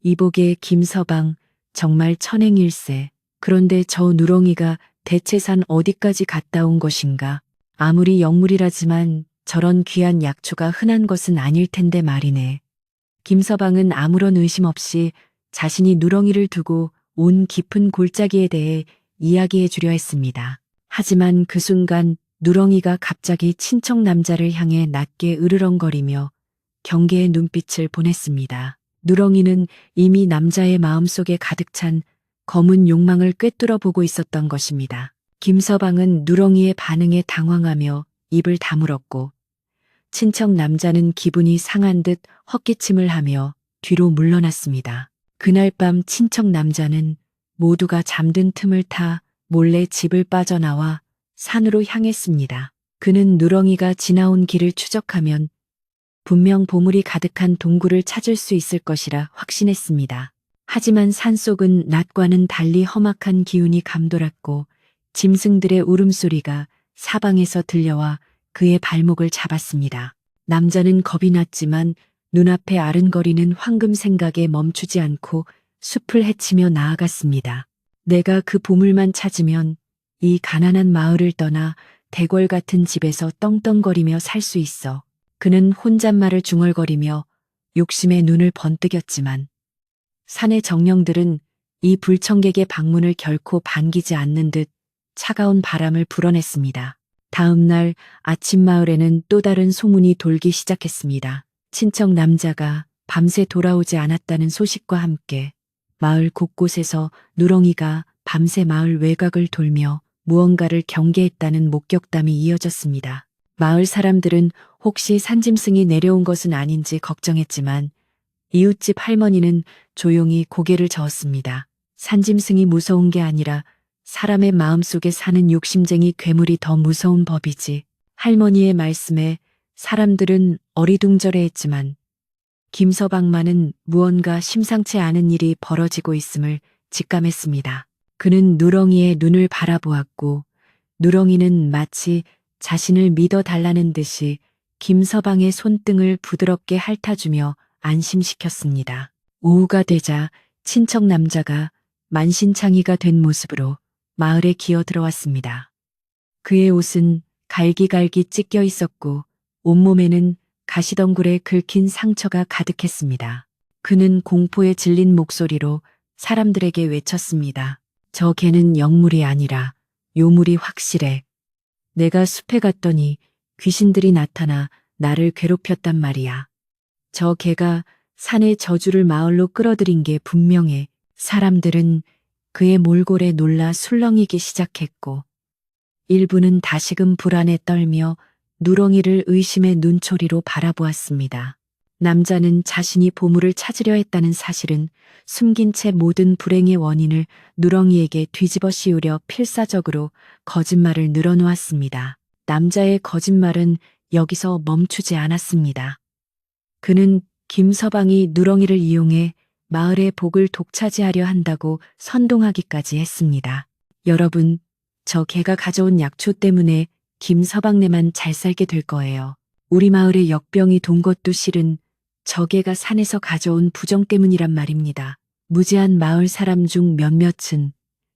이보게 김서방, 정말 천행일세. 그런데 저 누렁이가 대체 산 어디까지 갔다 온 것인가? 아무리 영물이라지만 저런 귀한 약초가 흔한 것은 아닐 텐데 말이네. 김서방은 아무런 의심 없이 자신이 누렁이를 두고 온 깊은 골짜기에 대해 이야기해 주려 했습니다. 하지만 그 순간 누렁이가 갑자기 친척 남자를 향해 낮게 으르렁거리며 경계의 눈빛을 보냈습니다. 누렁이는 이미 남자의 마음속에 가득 찬 검은 욕망을 꿰뚫어 보고 있었던 것입니다. 김서방은 누렁이의 반응에 당황하며 입을 다물었고 친척 남자는 기분이 상한 듯 헛기침을 하며 뒤로 물러났습니다. 그날 밤 친척 남자는 모두가 잠든 틈을 타 몰래 집을 빠져나와 산으로 향했습니다. 그는 누렁이가 지나온 길을 추적하면 분명 보물이 가득한 동굴을 찾을 수 있을 것이라 확신했습니다. 하지만 산속은 낮과는 달리 험악한 기운이 감돌았고 짐승들의 울음소리가 사방에서 들려와 그의 발목을 잡았습니다. 남자는 겁이 났지만 눈앞에 아른거리는 황금 생각에 멈추지 않고 숲을 헤치며 나아갔습니다. 내가 그 보물만 찾으면 이 가난한 마을을 떠나 대궐 같은 집에서 떵떵거리며 살 수 있어. 그는 혼잣말을 중얼거리며 욕심에 눈을 번뜩였지만 산의 정령들은 이 불청객의 방문을 결코 반기지 않는 듯 차가운 바람을 불어냈습니다. 다음 날 아침 마을에는 또 다른 소문이 돌기 시작했습니다. 친척 남자가 밤새 돌아오지 않았다는 소식과 함께 마을 곳곳에서 누렁이가 밤새 마을 외곽을 돌며 무언가를 경계했다는 목격담이 이어졌습니다. 마을 사람들은 혹시 산짐승이 내려온 것은 아닌지 걱정했지만 이웃집 할머니는 조용히 고개를 저었습니다. 산짐승이 무서운 게 아니라 사람의 마음속에 사는 욕심쟁이 괴물이 더 무서운 법이지. 할머니의 말씀에 사람들은 어리둥절해했지만 김서방만은 무언가 심상치 않은 일이 벌어지고 있음을 직감했습니다. 그는 누렁이의 눈을 바라보았고 누렁이는 마치 자신을 믿어달라는 듯이 김서방의 손등을 부드럽게 핥아주며 안심시켰습니다. 오후가 되자 친척 남자가 만신창이가 된 모습으로 마을에 기어 들어왔습니다. 그의 옷은 갈기갈기 찢겨 있었고 온몸에는 가시덩굴에 긁힌 상처가 가득했습니다. 그는 공포에 질린 목소리로 사람들에게 외쳤습니다. 저 개는 영물이 아니라 요물이 확실해. 내가 숲에 갔더니 귀신들이 나타나 나를 괴롭혔단 말이야. 저 개가 산의 저주를 마을로 끌어들인 게 분명해. 사람들은 그의 몰골에 놀라 술렁이기 시작했고 일부는 다시금 불안에 떨며 누렁이를 의심의 눈초리로 바라보았습니다. 남자는 자신이 보물을 찾으려 했다는 사실은 숨긴 채 모든 불행의 원인을 누렁이에게 뒤집어 씌우려 필사적으로 거짓말을 늘어놓았습니다. 남자의 거짓말은 여기서 멈추지 않았습니다. 그는 김서방이 누렁이를 이용해 마을의 복을 독차지하려 한다고 선동하기까지 했습니다. 여러분, 저 개가 가져온 약초 때문에 김서방네만 잘 살게 될 거예요. 우리 마을에 역병이 돈 것도 실은 저 개가 산에서 가져온 부정 때문이란 말입니다. 무지한 마을 사람 중 몇몇은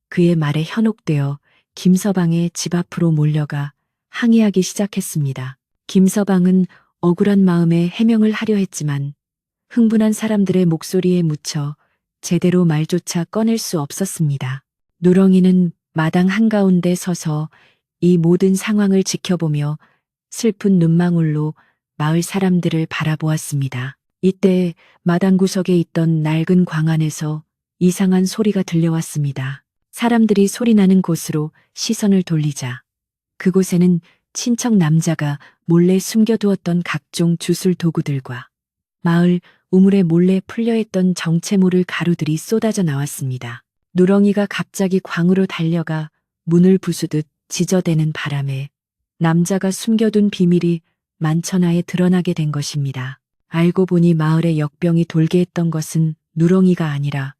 그의 말에 현혹되어 김서방의 집 앞으로 몰려가 항의하기 시작했습니다. 김서방은 억울한 마음에 해명을 하려 했지만 흥분한 사람들의 목소리에 묻혀 제대로 말조차 꺼낼 수 없었습니다. 누렁이는 마당 한가운데 서서 이 모든 상황을 지켜보며 슬픈 눈망울로 마을 사람들을 바라보았습니다. 이때 마당 구석에 있던 낡은 광 안에서 이상한 소리가 들려왔습니다. 사람들이 소리나는 곳으로 시선을 돌리자 그곳에는 친척 남자가 몰래 숨겨두었던 각종 주술 도구들과 마을 우물에 몰래 풀려있던 정체 모를 가루들이 쏟아져 나왔습니다. 누렁이가 갑자기 광으로 달려가 문을 부수듯 지저대는 바람에 남자가 숨겨둔 비밀이 만천하에 드러나게 된 것입니다. 알고 보니 마을에 역병이 돌게 했던 것은 누렁이가 아니라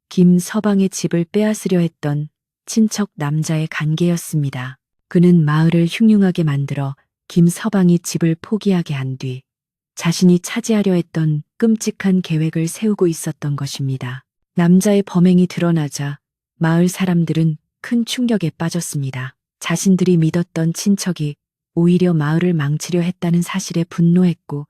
김서방의 집을 빼앗으려 했던 친척 남자의 간계였습니다. 그는 마을을 흉흉하게 만들어 김서방이 집을 포기하게 한 뒤 자신이 차지하려 했던 끔찍한 계획을 세우고 있었던 것입니다. 남자의 범행이 드러나자 마을 사람들은 큰 충격에 빠졌습니다. 자신들이 믿었던 친척이 오히려 마을을 망치려 했다는 사실에 분노했고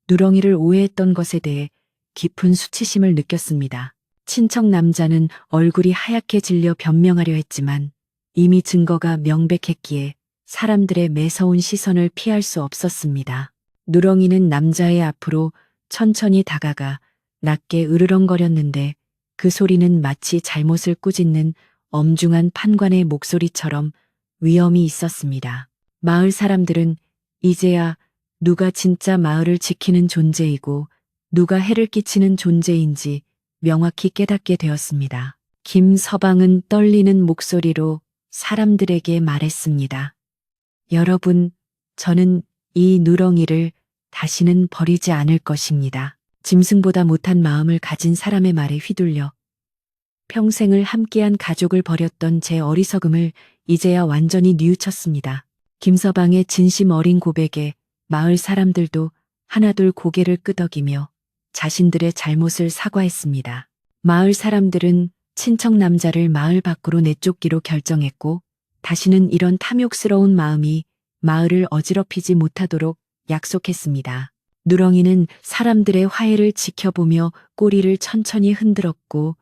누렁이를 오해했던 것에 대해 깊은 수치심을 느꼈습니다. 친척 남자는 얼굴이 하얗게 질려 변명하려 했지만 이미 증거가 명백했기에 사람들의 매서운 시선을 피할 수 없었습니다. 누렁이는 남자의 앞으로 천천히 다가가 낮게 으르렁거렸는데 그 소리는 마치 잘못을 꾸짖는 엄중한 판관의 목소리처럼 위엄이 있었습니다. 마을 사람들은 이제야 누가 진짜 마을을 지키는 존재이고 누가 해를 끼치는 존재인지 명확히 깨닫게 되었습니다. 김서방은 떨리는 목소리로 사람들에게 말했습니다. 여러분, 저는 이 누렁이를 다시는 버리지 않을 것입니다. 짐승보다 못한 마음을 가진 사람의 말에 휘둘려 평생을 함께한 가족을 버렸던 제 어리석음을 이제야 완전히 뉘우쳤습니다. 김서방의 진심 어린 고백에 마을 사람들도 하나둘 고개를 끄덕이며 자신들의 잘못을 사과했습니다. 마을 사람들은 친척 남자를 마을 밖으로 내쫓기로 결정했고 다시는 이런 탐욕스러운 마음이 마을을 어지럽히지 못하도록 약속했습니다. 누렁이는 사람들의 화해를 지켜보며 꼬리를 천천히 흔들었고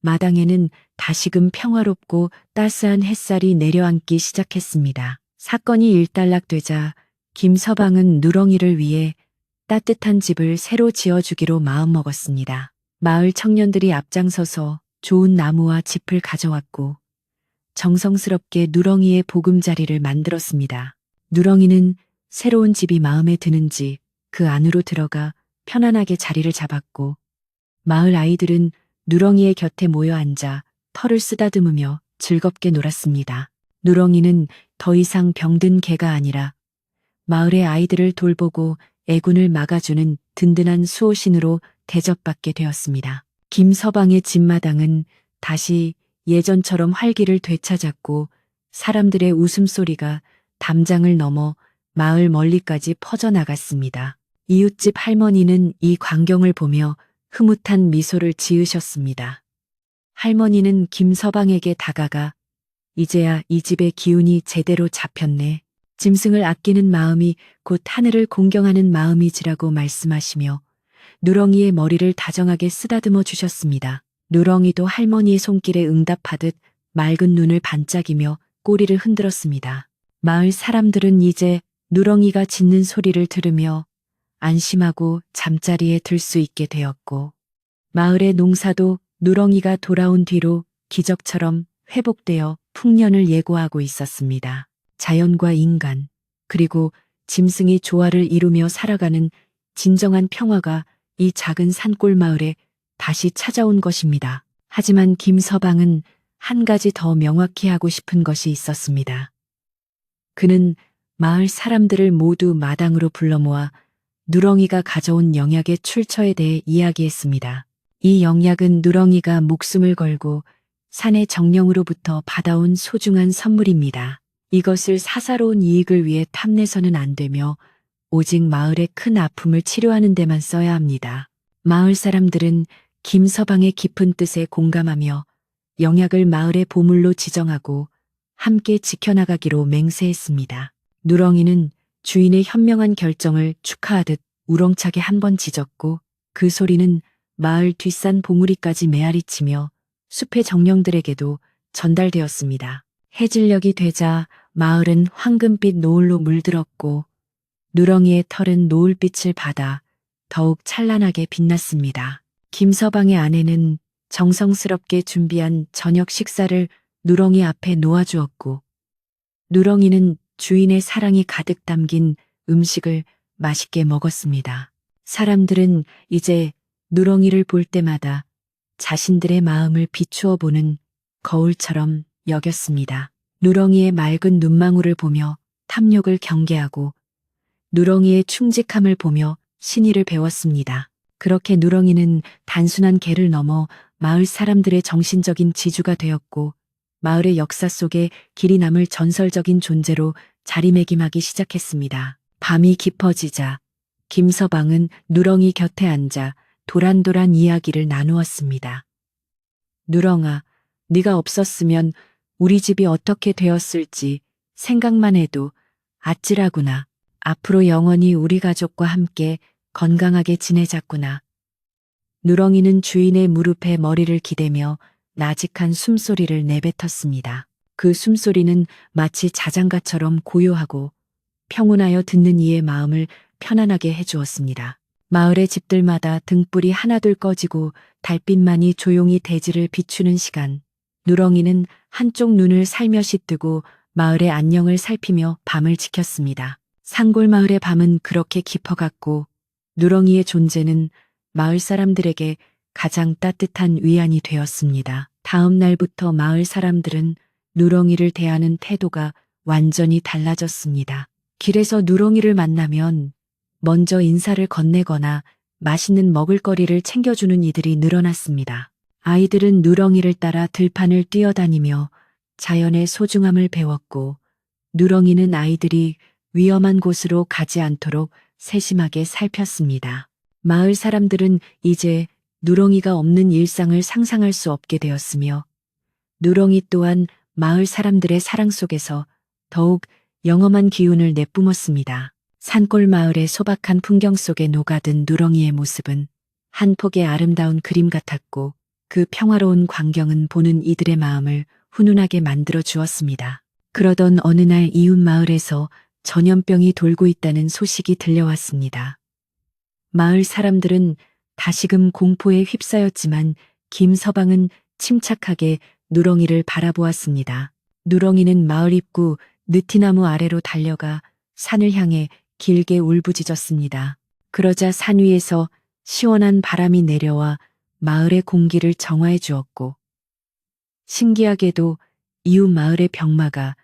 마당에는 다시금 평화롭고 따스한 햇살이 내려앉기 시작했습니다. 사건이 일단락되자 김서방은 누렁이를 위해 따뜻한 집을 새로 지어주기로 마음먹었습니다. 마을 청년들이 앞장서서 좋은 나무와 짚을 가져왔고 정성스럽게 누렁이의 보금자리를 만들었습니다. 누렁이는 새로운 집이 마음에 드는지 그 안으로 들어가 편안하게 자리를 잡았고 마을 아이들은 누렁이의 곁에 모여 앉아 털을 쓰다듬으며 즐겁게 놀았습니다. 누렁이는 더 이상 병든 개가 아니라 마을의 아이들을 돌보고 애군을 막아주는 든든한 수호신으로 대접받게 되었습니다. 김서방의 집마당은 다시 예전처럼 활기를 되찾았고 사람들의 웃음소리가 담장을 넘어 마을 멀리까지 퍼져나갔습니다. 이웃집 할머니는 이 광경을 보며 흐뭇한 미소를 지으셨습니다. 할머니는 김서방에게 다가가 이제야 이 집의 기운이 제대로 잡혔네. 짐승을 아끼는 마음이 곧 하늘을 공경하는 마음이지라고 말씀하시며 누렁이의 머리를 다정하게 쓰다듬어 주셨습니다. 누렁이도 할머니의 손길에 응답하듯 맑은 눈을 반짝이며 꼬리를 흔들었습니다. 마을 사람들은 이제 누렁이가 짖는 소리를 들으며 안심하고 잠자리에 들 수 있게 되었고 마을의 농사도 누렁이가 돌아온 뒤로 기적처럼 회복되어 풍년을 예고하고 있었습니다. 자연과 인간 그리고 짐승이 조화를 이루며 살아가는 진정한 평화가 이 작은 산골 마을에 다시 찾아온 것입니다. 하지만 김서방은 한 가지 더 명확히 하고 싶은 것이 있었습니다. 그는 마을 사람들을 모두 마당으로 불러 모아 누렁이가 가져온 영약의 출처에 대해 이야기했습니다. 이 영약은 누렁이가 목숨을 걸고 산의 정령으로부터 받아온 소중한 선물입니다. 이것을 사사로운 이익을 위해 탐내서는 안 되며 오직 마을의 큰 아픔을 치료하는 데만 써야 합니다. 마을 사람들은 김서방의 깊은 뜻에 공감하며 영약을 마을의 보물로 지정하고 함께 지켜나가기로 맹세했습니다. 누렁이는 주인의 현명한 결정을 축하하듯 우렁차게 한 번 짖었고 그 소리는 마을 뒷산 봉우리까지 메아리치며 숲의 정령들에게도 전달되었습니다. 해질녘이 되자 마을은 황금빛 노을로 물들었고 누렁이의 털은 노을빛을 받아 더욱 찬란하게 빛났습니다. 김서방의 아내는 정성스럽게 준비한 저녁 식사를 누렁이 앞에 놓아주었고 누렁이는 주인의 사랑이 가득 담긴 음식을 맛있게 먹었습니다. 사람들은 이제 누렁이를 볼 때마다 자신들의 마음을 비추어 보는 거울처럼 여겼습니다. 누렁이의 맑은 눈망울을 보며 탐욕을 경계하고 누렁이의 충직함을 보며 신의를 배웠습니다. 그렇게 누렁이는 단순한 개를 넘어 마을 사람들의 정신적인 지주가 되었고 마을의 역사 속에 길이 남을 전설적인 존재로 자리매김하기 시작했습니다. 밤이 깊어지자 김서방은 누렁이 곁에 앉아 도란도란 이야기를 나누었습니다. 누렁아, 네가 없었으면 우리 집이 어떻게 되었을지 생각만 해도 아찔하구나. 앞으로 영원히 우리 가족과 함께 건강하게 지내자꾸나. 누렁이는 주인의 무릎에 머리를 기대며 나직한 숨소리를 내뱉었습니다. 그 숨소리는 마치 자장가처럼 고요하고 평온하여 듣는 이의 마음을 편안하게 해주었습니다. 마을의 집들마다 등불이 하나둘 꺼지고 달빛만이 조용히 대지를 비추는 시간, 누렁이는 한쪽 눈을 살며시 뜨고 마을의 안녕을 살피며 밤을 지켰습니다. 산골 마을의 밤은 그렇게 깊어갔고 누렁이의 존재는 마을 사람들에게 가장 따뜻한 위안이 되었습니다. 다음 날부터 마을 사람들은 누렁이를 대하는 태도가 완전히 달라졌습니다. 길에서 누렁이를 만나면 먼저 인사를 건네거나 맛있는 먹을거리를 챙겨주는 이들이 늘어났습니다. 아이들은 누렁이를 따라 들판을 뛰어다니며 자연의 소중함을 배웠고 누렁이는 아이들이 위험한 곳으로 가지 않도록 세심하게 살폈습니다. 마을 사람들은 이제 누렁이가 없는 일상을 상상할 수 없게 되었으며 누렁이 또한 마을 사람들의 사랑 속에서 더욱 영험한 기운을 내뿜었습니다. 산골 마을의 소박한 풍경 속에 녹아든 누렁이의 모습은 한 폭의 아름다운 그림 같았고 그 평화로운 광경은 보는 이들의 마음을 훈훈하게 만들어 주었습니다. 그러던 어느 날 이웃 마을에서 전염병이 돌고 있다는 소식이 들려왔습니다. 마을 사람들은 다시금 공포에 휩싸였지만 김서방은 침착하게 누렁이를 바라보았습니다. 누렁이는 마을 입구 느티나무 아래로 달려가 산을 향해 길게 울부짖었습니다. 그러자 산 위에서 시원한 바람이 내려와 마을의 공기를 정화해 주었고 신기하게도 이웃 마을의 병마가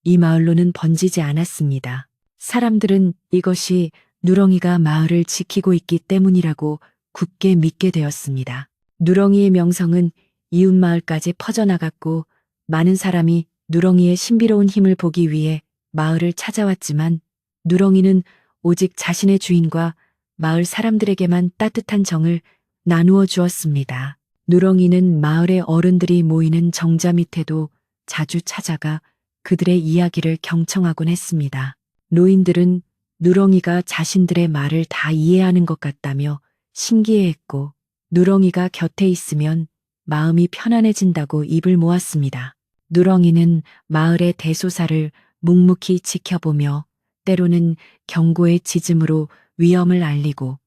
이 마을로는 번지지 않았습니다. 사람들은 이것이 누렁이가 마을을 지키고 있기 때문이라고 굳게 믿게 되었습니다. 누렁이의 명성은 이웃 마을까지 퍼져나갔고 많은 사람이 누렁이의 신비로운 힘을 보기 위해 마을을 찾아왔지만 누렁이는 오직 자신의 주인과 마을 사람들에게만 따뜻한 정을 나누어 주었습니다. 누렁이는 마을의 어른들이 모이는 정자 밑에도 자주 찾아가 그들의 이야기를 경청하곤 했습니다. 노인들은 누렁이가 자신들의 말을 다 이해하는 것 같다며 신기해했고 누렁이가 곁에 있으면 마음이 편안해진다고 입을 모았습니다. 누렁이는 마을의 대소사를 묵묵히 지켜보며 때로는 경고의 짖음으로 위험을 알리고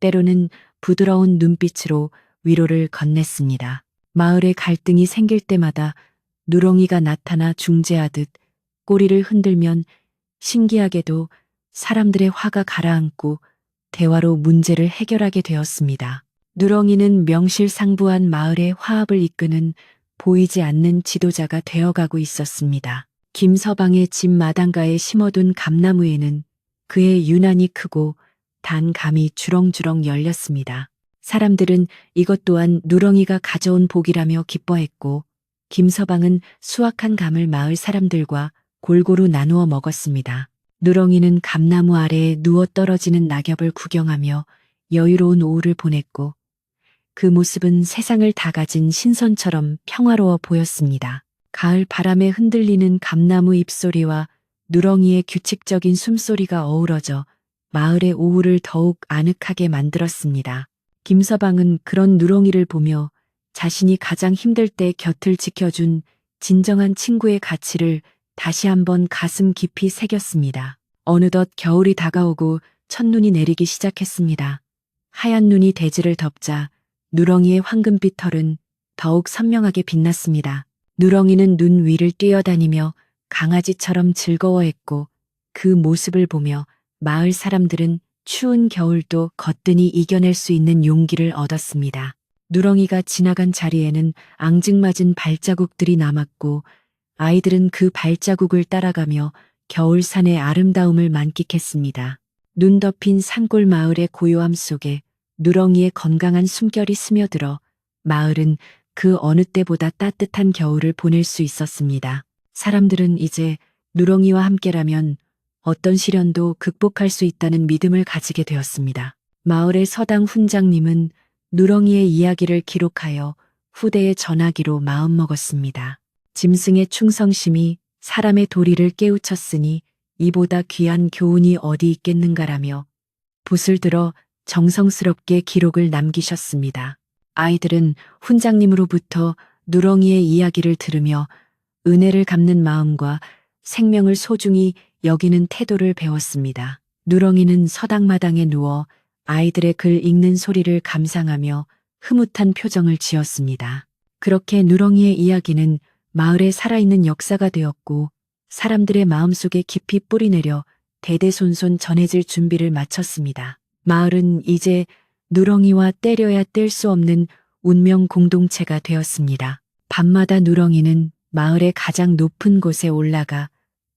때로는 부드러운 눈빛으로 위로를 건넸습니다. 마을에 갈등이 생길 때마다 누렁이가 나타나 중재하듯 꼬리를 흔들면 신기하게도 사람들의 화가 가라앉고 대화로 문제를 해결하게 되었습니다. 누렁이는 명실상부한 마을의 화합을 이끄는 보이지 않는 지도자가 되어가고 있었습니다. 김서방의 집 마당가에 심어둔 감나무에는 그의 유난히 크고 단 감이 주렁주렁 열렸습니다. 사람들은 이것 또한 누렁이가 가져온 복이라며 기뻐했고 김서방은 수확한 감을 마을 사람들과 골고루 나누어 먹었습니다. 누렁이는 감나무 아래에 누워 떨어지는 낙엽을 구경하며 여유로운 오후를 보냈고 그 모습은 세상을 다 가진 신선처럼 평화로워 보였습니다. 가을 바람에 흔들리는 감나무 잎소리와 누렁이의 규칙적인 숨소리가 어우러져 마을의 오후를 더욱 아늑하게 만들었습니다. 김서방은 그런 누렁이를 보며 자신이 가장 힘들 때 곁을 지켜준 진정한 친구의 가치를 다시 한번 가슴 깊이 새겼습니다. 어느덧 겨울이 다가오고 첫눈이 내리기 시작했습니다. 하얀 눈이 대지를 덮자 누렁이의 황금빛 털은 더욱 선명하게 빛났습니다. 누렁이는 눈 위를 뛰어다니며 강아지처럼 즐거워했고 그 모습을 보며 마을 사람들은 추운 겨울도 거뜬히 이겨낼 수 있는 용기를 얻었습니다. 누렁이가 지나간 자리에는 앙증맞은 발자국들이 남았고 아이들은 그 발자국을 따라가며 겨울산의 아름다움을 만끽했습니다. 눈 덮인 산골 마을의 고요함 속에 누렁이의 건강한 숨결이 스며들어 마을은 그 어느 때보다 따뜻한 겨울을 보낼 수 있었습니다. 사람들은 이제 누렁이와 함께라면 어떤 시련도 극복할 수 있다는 믿음을 가지게 되었습니다. 마을의 서당 훈장님은 누렁이의 이야기를 기록하여 후대에 전하기로 마음먹었습니다. 짐승의 충성심이 사람의 도리를 깨우쳤으니 이보다 귀한 교훈이 어디 있겠는가라며 붓을 들어 정성스럽게 기록을 남기셨습니다. 아이들은 훈장님으로부터 누렁이의 이야기를 들으며 은혜를 갚는 마음과 생명을 소중히 여기는 태도를 배웠습니다. 누렁이는 서당마당에 누워 아이들의 글 읽는 소리를 감상하며 흐뭇한 표정을 지었습니다. 그렇게 누렁이의 이야기는 마을에 살아있는 역사가 되었고 사람들의 마음속에 깊이 뿌리내려 대대손손 전해질 준비를 마쳤습니다. 마을은 이제 누렁이와 떼려야 뗄 수 없는 운명 공동체가 되었습니다. 밤마다 누렁이는 마을의 가장 높은 곳에 올라가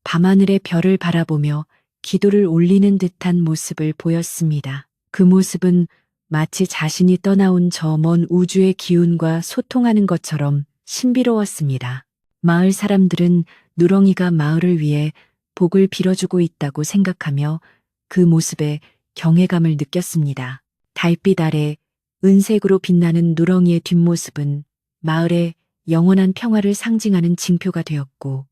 밤하늘의 별을 바라보며 기도를 올리는 듯한 모습을 보였습니다. 그 모습은 마치 자신이 떠나온 저 먼 우주의 기운과 소통하는 것처럼 신비로웠습니다. 마을 사람들은 누렁이가 마을을 위해 복을 빌어주고 있다고 생각하며 그 모습에 경외감을 느꼈습니다. 달빛 아래 은색으로 빛나는 누렁이의 뒷모습은 마을의 영원한 평화를 상징하는 징표가 되었고,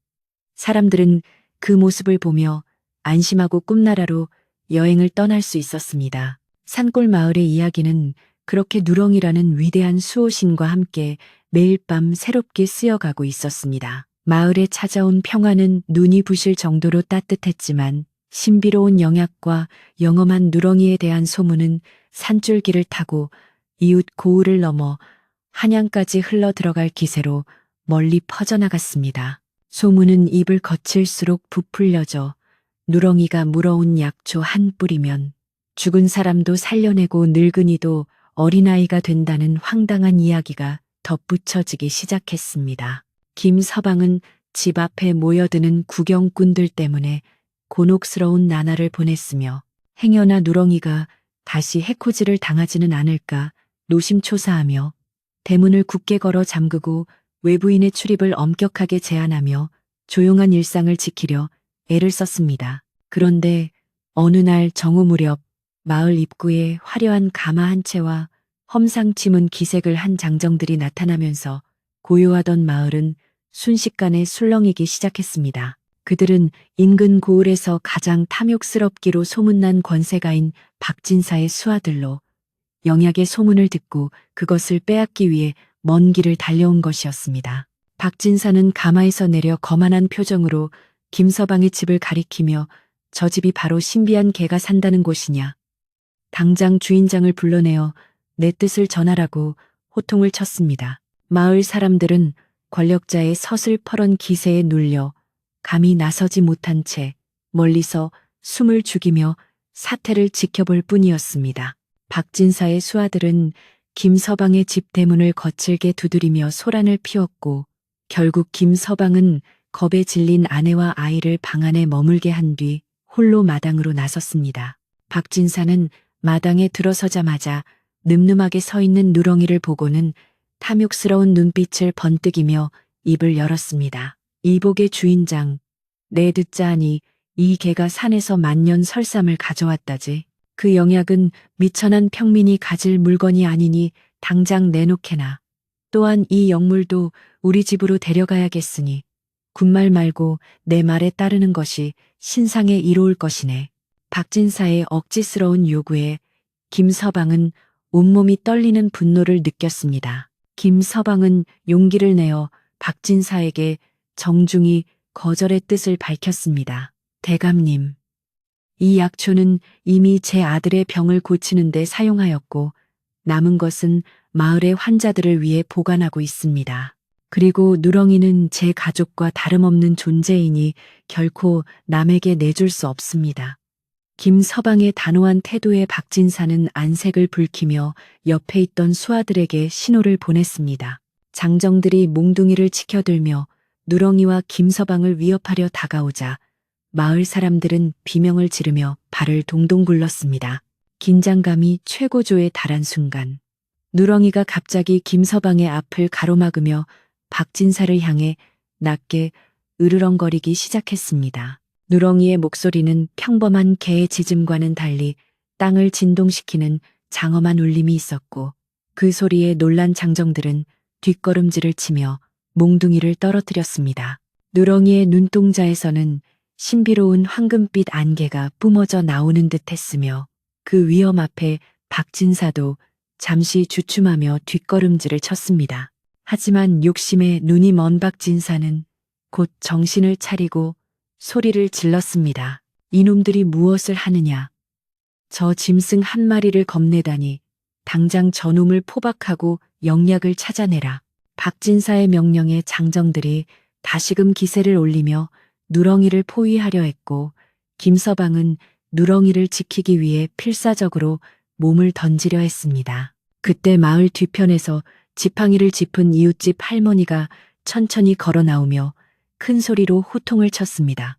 사람들은 그 모습을 보며 안심하고 꿈나라로 여행을 떠날 수 있었습니다. 산골 마을의 이야기는 그렇게 누렁이라는 위대한 수호신과 함께 매일 밤 새롭게 쓰여가고 있었습니다. 마을에 찾아온 평화는 눈이 부실 정도로 따뜻했지만 신비로운 영약과 영험한 누렁이에 대한 소문은 산줄기를 타고 이웃 고을을 넘어 한양까지 흘러 들어갈 기세로 멀리 퍼져나갔습니다. 소문은 입을 거칠수록 부풀려져 누렁이가 물어온 약초 한 뿌리면 죽은 사람도 살려내고 늙은이도 어린아이가 된다는 황당한 이야기가 덧붙여지기 시작했습니다. 김서방은 집 앞에 모여드는 구경꾼들 때문에 곤혹스러운 나날을 보냈으며 행여나 누렁이가 다시 해코지를 당하지는 않을까 노심초사하며 대문을 굳게 걸어 잠그고 외부인의 출입을 엄격하게 제한하며 조용한 일상을 지키려 애를 썼습니다. 그런데 어느 날 정오 무렵 마을 입구에 화려한 가마 한 채와 험상치문 기색을 한 장정들이 나타나면서 고요하던 마을은 순식간에 술렁이기 시작했습니다. 그들은 인근 고을에서 가장 탐욕스럽기로 소문난 권세가인 박진사의 수하들로 영약의 소문을 듣고 그것을 빼앗기 위해 먼 길을 달려온 것이었습니다. 박진사는 가마에서 내려 거만한 표정으로 김서방의 집을 가리키며 저 집이 바로 신비한 개가 산다는 곳이냐. 당장 주인장을 불러내어 내 뜻을 전하라고 호통을 쳤습니다. 마을 사람들은 권력자의 서슬퍼런 기세에 눌려 감히 나서지 못한 채 멀리서 숨을 죽이며 사태를 지켜볼 뿐이었습니다. 박진사의 수하들은 김서방의 집 대문을 거칠게 두드리며 소란을 피웠고 결국 김서방은 겁에 질린 아내와 아이를 방 안에 머물게 한 뒤 홀로 마당으로 나섰습니다. 박진사는 마당에 들어서자마자 늠름하게 서 있는 누렁이를 보고는 탐욕스러운 눈빛을 번뜩이며 입을 열었습니다. 이복의 주인장, 내 듣자 하니 이 개가 산에서 만년 설삼을 가져왔다지. 그 영약은 미천한 평민이 가질 물건이 아니니 당장 내놓게나. 또한 이 영물도 우리 집으로 데려가야겠으니 군말 말고 내 말에 따르는 것이 신상에 이로울 것이네. 박진사의 억지스러운 요구에 김서방은 온몸이 떨리는 분노를 느꼈습니다. 김서방은 용기를 내어 박진사에게 정중히 거절의 뜻을 밝혔습니다. 대감님, 이 약초는 이미 제 아들의 병을 고치는 데 사용하였고 남은 것은 마을의 환자들을 위해 보관하고 있습니다. 그리고 누렁이는 제 가족과 다름없는 존재이니 결코 남에게 내줄 수 없습니다. 김서방의 단호한 태도에 박진사는 안색을 붉히며 옆에 있던 수하들에게 신호를 보냈습니다. 장정들이 몽둥이를 치켜들며 누렁이와 김서방을 위협하려 다가오자 마을 사람들은 비명을 지르며 발을 동동 굴렀습니다. 긴장감이 최고조에 달한 순간 누렁이가 갑자기 김서방의 앞을 가로막으며 박진사를 향해 낮게 으르렁거리기 시작했습니다. 누렁이의 목소리는 평범한 개의 짖음과는 달리 땅을 진동시키는 장엄한 울림이 있었고 그 소리에 놀란 장정들은 뒷걸음질을 치며 몽둥이를 떨어뜨렸습니다. 누렁이의 눈동자에서는 신비로운 황금빛 안개가 뿜어져 나오는 듯 했으며 그 위험 앞에 박진사도 잠시 주춤하며 뒷걸음질을 쳤습니다. 하지만 욕심에 눈이 먼 박진사는 곧 정신을 차리고 소리를 질렀습니다. 이놈들이 무엇을 하느냐. 저 짐승 한 마리를 겁내다니 당장 저놈을 포박하고 영약을 찾아내라. 박진사의 명령에 장정들이 다시금 기세를 올리며 누렁이를 포위하려 했고 김서방은 누렁이를 지키기 위해 필사적으로 몸을 던지려 했습니다. 그때 마을 뒤편에서 지팡이를 짚은 이웃집 할머니가 천천히 걸어 나오며 큰 소리로 호통을 쳤습니다.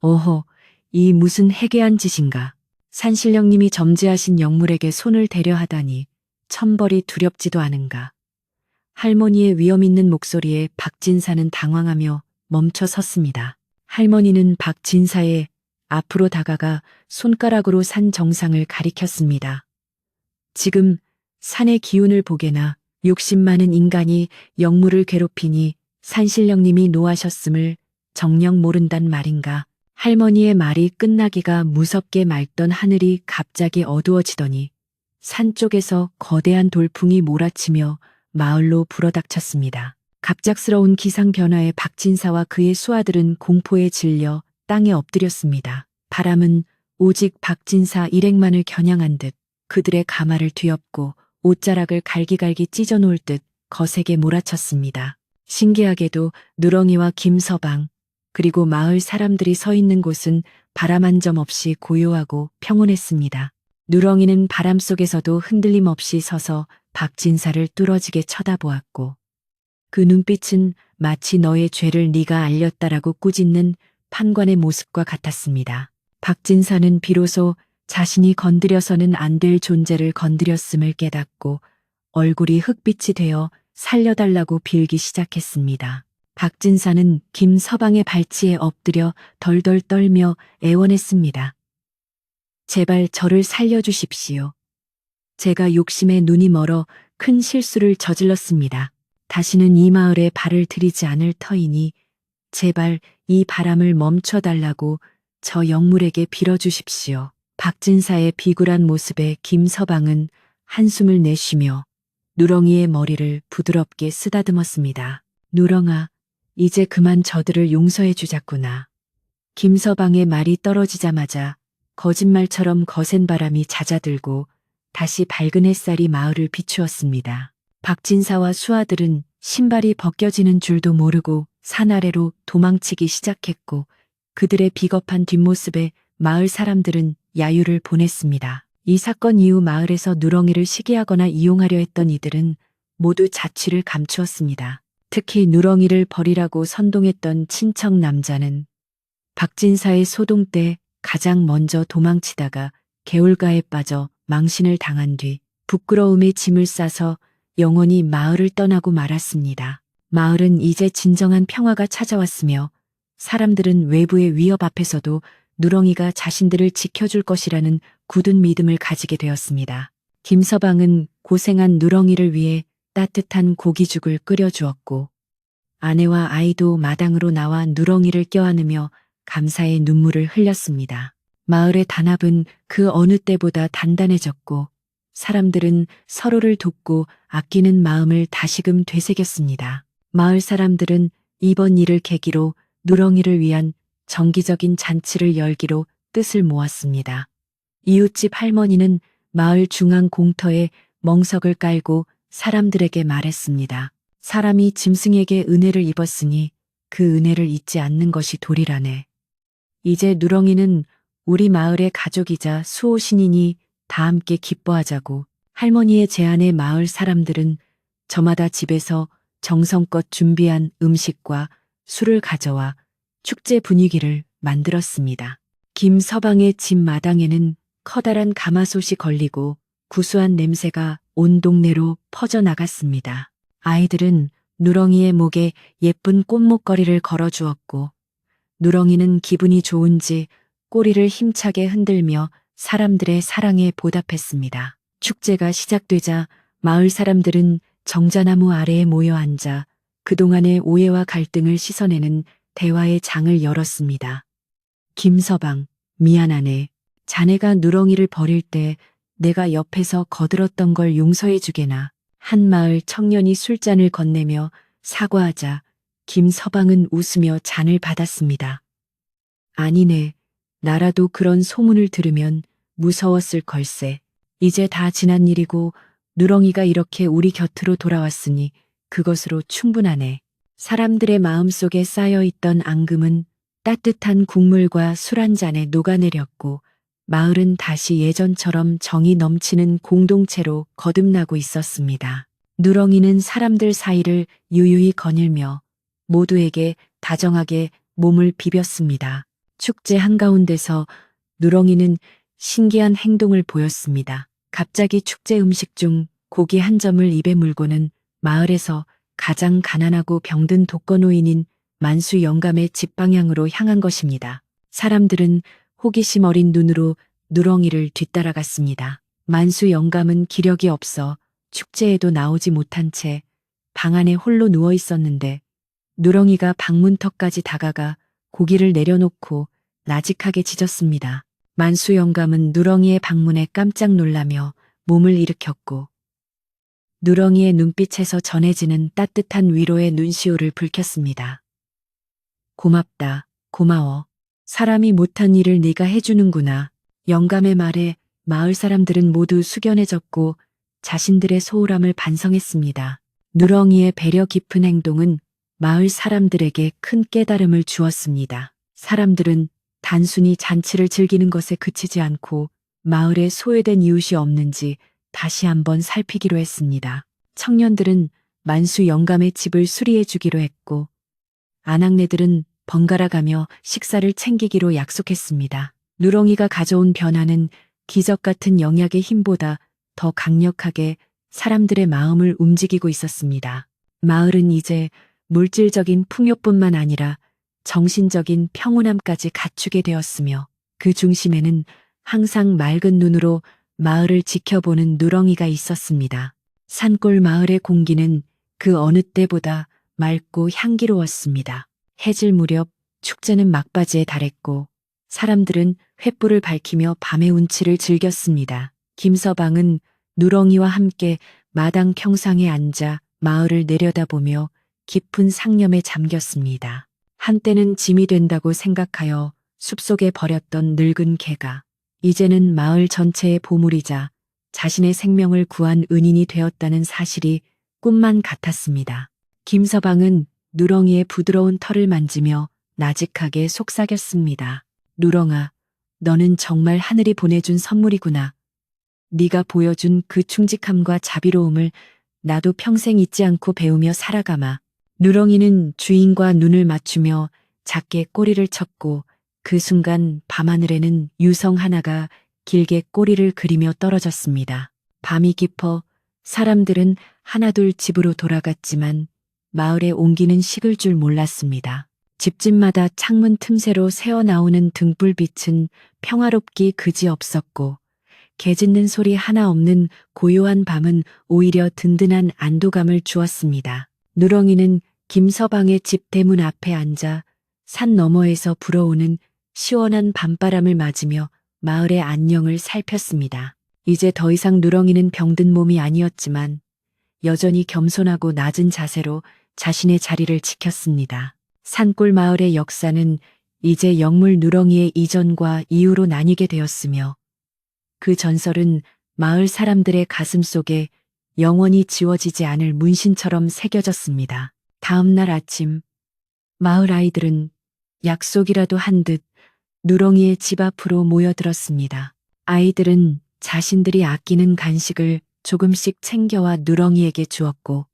어허, 이 무슨 해괴한 짓인가. 산신령님이 점지하신 영물에게 손을 대려 하다니 천벌이 두렵지도 않은가. 할머니의 위험 있는 목소리에 박진사는 당황하며 멈춰 섰습니다. 할머니는 박진사의 앞으로 다가가 손가락으로 산 정상을 가리켰습니다. 지금 산의 기운을 보게나 욕심 많은 인간이 영물을 괴롭히니 산신령님이 노하셨음을 정녕 모른단 말인가. 할머니의 말이 끝나기가 무섭게 맑던 하늘이 갑자기 어두워지더니 산 쪽에서 거대한 돌풍이 몰아치며 마을로 불어닥쳤습니다. 갑작스러운 기상 변화에 박진사와 그의 수하들은 공포에 질려 땅에 엎드렸습니다. 바람은 오직 박진사 일행만을 겨냥한 듯 그들의 가마를 뒤엎고 옷자락을 갈기갈기 찢어놓을 듯 거세게 몰아쳤습니다. 신기하게도 누렁이와 김서방 그리고 마을 사람들이 서 있는 곳은 바람 한 점 없이 고요하고 평온했습니다. 누렁이는 바람 속에서도 흔들림 없이 서서 박진사를 뚫어지게 쳐다보았고 그 눈빛은 마치 너의 죄를 네가 알렸다라고 꾸짖는 판관의 모습과 같았습니다. 박진사는 비로소 자신이 건드려서는 안 될 존재를 건드렸음을 깨닫고 얼굴이 흙빛이 되어 살려달라고 빌기 시작했습니다. 박진사는 김서방의 발치에 엎드려 덜덜 떨며 애원했습니다. 제발 저를 살려주십시오. 제가 욕심에 눈이 멀어 큰 실수를 저질렀습니다. 다시는 이 마을에 발을 들이지 않을 터이니 제발 이 바람을 멈춰달라고 저 영물에게 빌어주십시오. 박진사의 비굴한 모습에 김서방은 한숨을 내쉬며 누렁이의 머리를 부드럽게 쓰다듬었습니다. 누렁아, 이제 그만 저들을 용서해 주자꾸나. 김서방의 말이 떨어지자마자 거짓말처럼 거센 바람이 잦아들고 다시 밝은 햇살이 마을을 비추었습니다. 박진사와 수하들은 신발이 벗겨지는 줄도 모르고 산 아래로 도망치기 시작했고 그들의 비겁한 뒷모습에 마을 사람들은 야유를 보냈습니다. 이 사건 이후 마을에서 누렁이를 시기하거나 이용하려 했던 이들은 모두 자취를 감추었습니다. 특히 누렁이를 버리라고 선동했던 친척 남자는 박진사의 소동 때 가장 먼저 도망치다가 개울가에 빠져 망신을 당한 뒤 부끄러움에 짐을 싸서 영원히 마을을 떠나고 말았습니다. 마을은 이제 진정한 평화가 찾아왔으며 사람들은 외부의 위협 앞에서도 누렁이가 자신들을 지켜줄 것이라는 굳은 믿음을 가지게 되었습니다. 김서방은 고생한 누렁이를 위해 따뜻한 고기죽을 끓여주었고 아내와 아이도 마당으로 나와 누렁이를 껴안으며 감사의 눈물을 흘렸습니다. 마을의 단합은 그 어느 때보다 단단해졌고 사람들은 서로를 돕고 아끼는 마음을 다시금 되새겼습니다. 마을 사람들은 이번 일을 계기로 누렁이를 위한 정기적인 잔치를 열기로 뜻을 모았습니다. 이웃집 할머니는 마을 중앙 공터에 멍석을 깔고 사람들에게 말했습니다. 사람이 짐승에게 은혜를 입었으니 그 은혜를 잊지 않는 것이 도리라네. 이제 누렁이는 우리 마을의 가족이자 수호신이니 다 함께 기뻐하자고. 할머니의 제안에 마을 사람들은 저마다 집에서 정성껏 준비한 음식과 술을 가져와 축제 분위기를 만들었습니다. 김서방의 집 마당에는 커다란 가마솥이 걸리고 구수한 냄새가 온 동네로 퍼져나갔습니다. 아이들은 누렁이의 목에 예쁜 꽃목걸이를 걸어주었고 누렁이는 기분이 좋은지 꼬리를 힘차게 흔들며 사람들의 사랑에 보답했습니다. 축제가 시작되자 마을 사람들은 정자나무 아래에 모여 앉아 그동안의 오해와 갈등을 씻어내는 대화의 장을 열었습니다. 김서방, 미안하네. 자네가 누렁이를 버릴 때 내가 옆에서 거들었던 걸 용서해 주게나. 한 마을 청년이 술잔을 건네며 사과하자 김서방은 웃으며 잔을 받았습니다. 아니네. 나라도 그런 소문을 들으면 무서웠을 걸세. 이제 다 지난 일이고 누렁이가 이렇게 우리 곁으로 돌아왔으니 그것으로 충분하네. 사람들의 마음속에 쌓여있던 앙금은 따뜻한 국물과 술 한 잔에 녹아내렸고 마을은 다시 예전처럼 정이 넘치는 공동체로 거듭나고 있었습니다. 누렁이는 사람들 사이를 유유히 거닐며 모두에게 다정하게 몸을 비볐습니다. 축제 한가운데서 누렁이는 신기한 행동을 보였습니다. 갑자기 축제 음식 중 고기 한 점을 입에 물고는 마을에서 가장 가난하고 병든 독거노인인 만수 영감의 집 방향으로 향한 것입니다. 사람들은 호기심 어린 눈으로 누렁이를 뒤따라갔습니다. 만수 영감은 기력이 없어 축제에도 나오지 못한 채 방 안에 홀로 누워 있었는데 누렁이가 방문턱까지 다가가 고기를 내려놓고 나직하게 짖었습니다. 만수 영감은 누렁이의 방문에 깜짝 놀라며 몸을 일으켰고 누렁이의 눈빛에서 전해지는 따뜻한 위로의 눈시울을 붉혔습니다. 고맙다, 고마워. 사람이 못한 일을 네가 해주는구나. 영감의 말에 마을 사람들은 모두 숙연해졌고 자신들의 소홀함을 반성했습니다. 누렁이의 배려 깊은 행동은 마을 사람들에게 큰 깨달음을 주었습니다. 사람들은 단순히 잔치를 즐기는 것에 그치지 않고 마을에 소외된 이웃이 없는지 다시 한번 살피기로 했습니다. 청년들은 만수 영감의 집을 수리해 주기로 했고 아낙네들은 번갈아 가며 식사를 챙기기로 약속했습니다. 누렁이가 가져온 변화는 기적 같은 영약의 힘보다 더 강력하게 사람들의 마음을 움직이고 있었습니다. 마을은 이제 물질적인 풍요뿐만 아니라 정신적인 평온함까지 갖추게 되었으며 그 중심에는 항상 맑은 눈으로 마을을 지켜보는 누렁이가 있었습니다. 산골 마을의 공기는 그 어느 때보다 맑고 향기로웠습니다. 해질 무렵 축제는 막바지에 달했고 사람들은 횃불을 밝히며 밤의 운치를 즐겼습니다. 김서방은 누렁이와 함께 마당 평상에 앉아 마을을 내려다보며 깊은 상념에 잠겼습니다. 한때는 짐이 된다고 생각하여 숲속에 버렸던 늙은 개가 이제는 마을 전체의 보물이자 자신의 생명을 구한 은인이 되었다는 사실이 꿈만 같았습니다. 김서방은 누렁이의 부드러운 털을 만지며 나직하게 속삭였습니다. 누렁아, 너는 정말 하늘이 보내준 선물이구나. 네가 보여준 그 충직함과 자비로움을 나도 평생 잊지 않고 배우며 살아가마. 누렁이는 주인과 눈을 맞추며 작게 꼬리를 쳤고 그 순간 밤하늘에는 유성 하나가 길게 꼬리를 그리며 떨어졌습니다. 밤이 깊어 사람들은 하나둘 집으로 돌아갔지만 마을의 온기는 식을 줄 몰랐습니다. 집집마다 창문 틈새로 새어나오는 등불빛은 평화롭기 그지없었고 개 짖는 소리 하나 없는 고요한 밤은 오히려 든든한 안도감을 주었습니다. 누렁이는 김서방의 집 대문 앞에 앉아 산 너머에서 불어오는 시원한 밤바람을 맞으며 마을의 안녕을 살폈습니다. 이제 더 이상 누렁이는 병든 몸이 아니었지만 여전히 겸손하고 낮은 자세로 자신의 자리를 지켰습니다. 산골 마을의 역사는 이제 영물 누렁이의 이전과 이후로 나뉘게 되었으며 그 전설은 마을 사람들의 가슴 속에 영원히 지워지지 않을 문신처럼 새겨졌습니다. 다음 날 아침, 마을 아이들은 약속이라도 한 듯 누렁이의 집 앞으로 모여들었습니다. 아이들은 자신들이 아끼는 간식을 조금씩 챙겨와 누렁이에게 주었고,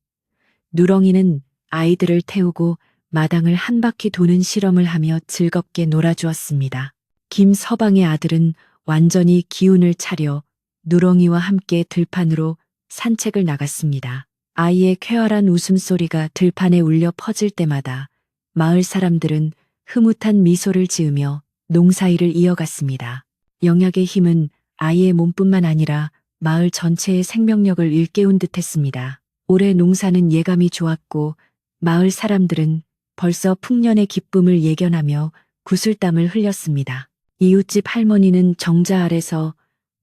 누렁이는 아이들을 태우고 마당을 한 바퀴 도는 실험을 하며 즐겁게 놀아주었습니다. 김서방의 아들은 완전히 기운을 차려 누렁이와 함께 들판으로 산책을 나갔습니다. 아이의 쾌활한 웃음소리가 들판에 울려 퍼질 때마다 마을 사람들은 흐뭇한 미소를 지으며 농사일을 이어갔습니다. 영약의 힘은 아이의 몸뿐만 아니라 마을 전체의 생명력을 일깨운 듯했습니다. 올해 농사는 예감이 좋았고 마을 사람들은 벌써 풍년의 기쁨을 예견하며 구슬땀을 흘렸습니다. 이웃집 할머니는 정자 아래서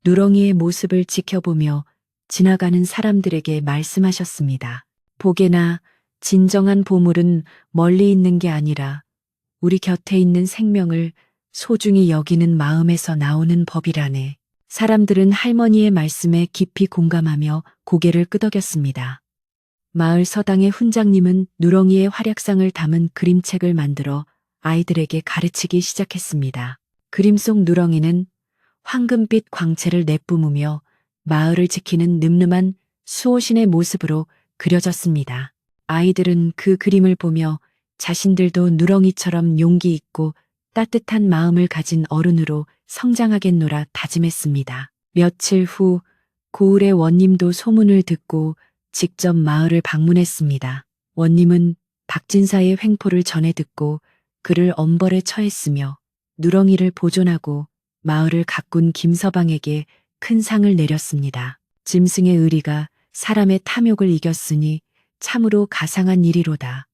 누렁이의 모습을 지켜보며 지나가는 사람들에게 말씀하셨습니다. 복에나 진정한 보물은 멀리 있는 게 아니라 우리 곁에 있는 생명을 소중히 여기는 마음에서 나오는 법이라네. 사람들은 할머니의 말씀에 깊이 공감하며 고개를 끄덕였습니다. 마을 서당의 훈장님은 누렁이의 활약상을 담은 그림책을 만들어 아이들에게 가르치기 시작했습니다. 그림 속 누렁이는 황금빛 광채를 내뿜으며 마을을 지키는 늠름한 수호신의 모습으로 그려졌습니다. 아이들은 그 그림을 보며 자신들도 누렁이처럼 용기 있고 따뜻한 마음을 가진 어른으로 성장하겠노라 다짐했습니다. 며칠 후 고을의 원님도 소문을 듣고 직접 마을을 방문했습니다. 원님은 박진사의 횡포를 전해 듣고 그를 엄벌에 처했으며 누렁이를 보존하고 마을을 가꾼 김서방에게 큰 상을 내렸습니다. 짐승의 의리가 사람의 탐욕을 이겼으니 참으로 가상한 일이로다.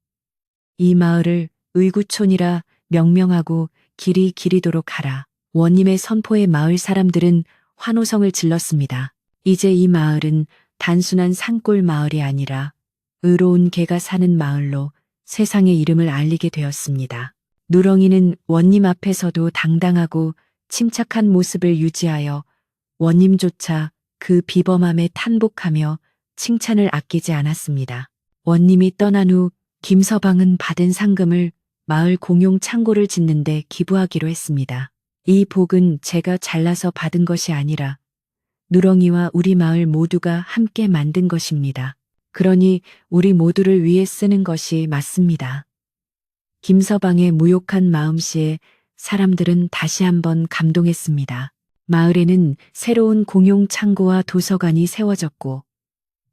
이 마을을 의구촌이라 명명하고 길이 길이도록 하라. 원님의 선포에 마을 사람들은 환호성을 질렀습니다. 이제 이 마을은 단순한 산골 마을이 아니라 의로운 개가 사는 마을로 세상의 이름을 알리게 되었습니다. 누렁이는 원님 앞에서도 당당하고 침착한 모습을 유지하여 원님조차 그 비범함에 탄복하며 칭찬을 아끼지 않았습니다. 원님이 떠난 후 김서방은 받은 상금을 마을 공용 창고를 짓는데 기부하기로 했습니다. 이 복은 제가 잘나서 받은 것이 아니라 누렁이와 우리 마을 모두가 함께 만든 것입니다. 그러니 우리 모두를 위해 쓰는 것이 맞습니다. 김서방의 무욕한 마음씨에 사람들은 다시 한번 감동했습니다. 마을에는 새로운 공용 창고와 도서관이 세워졌고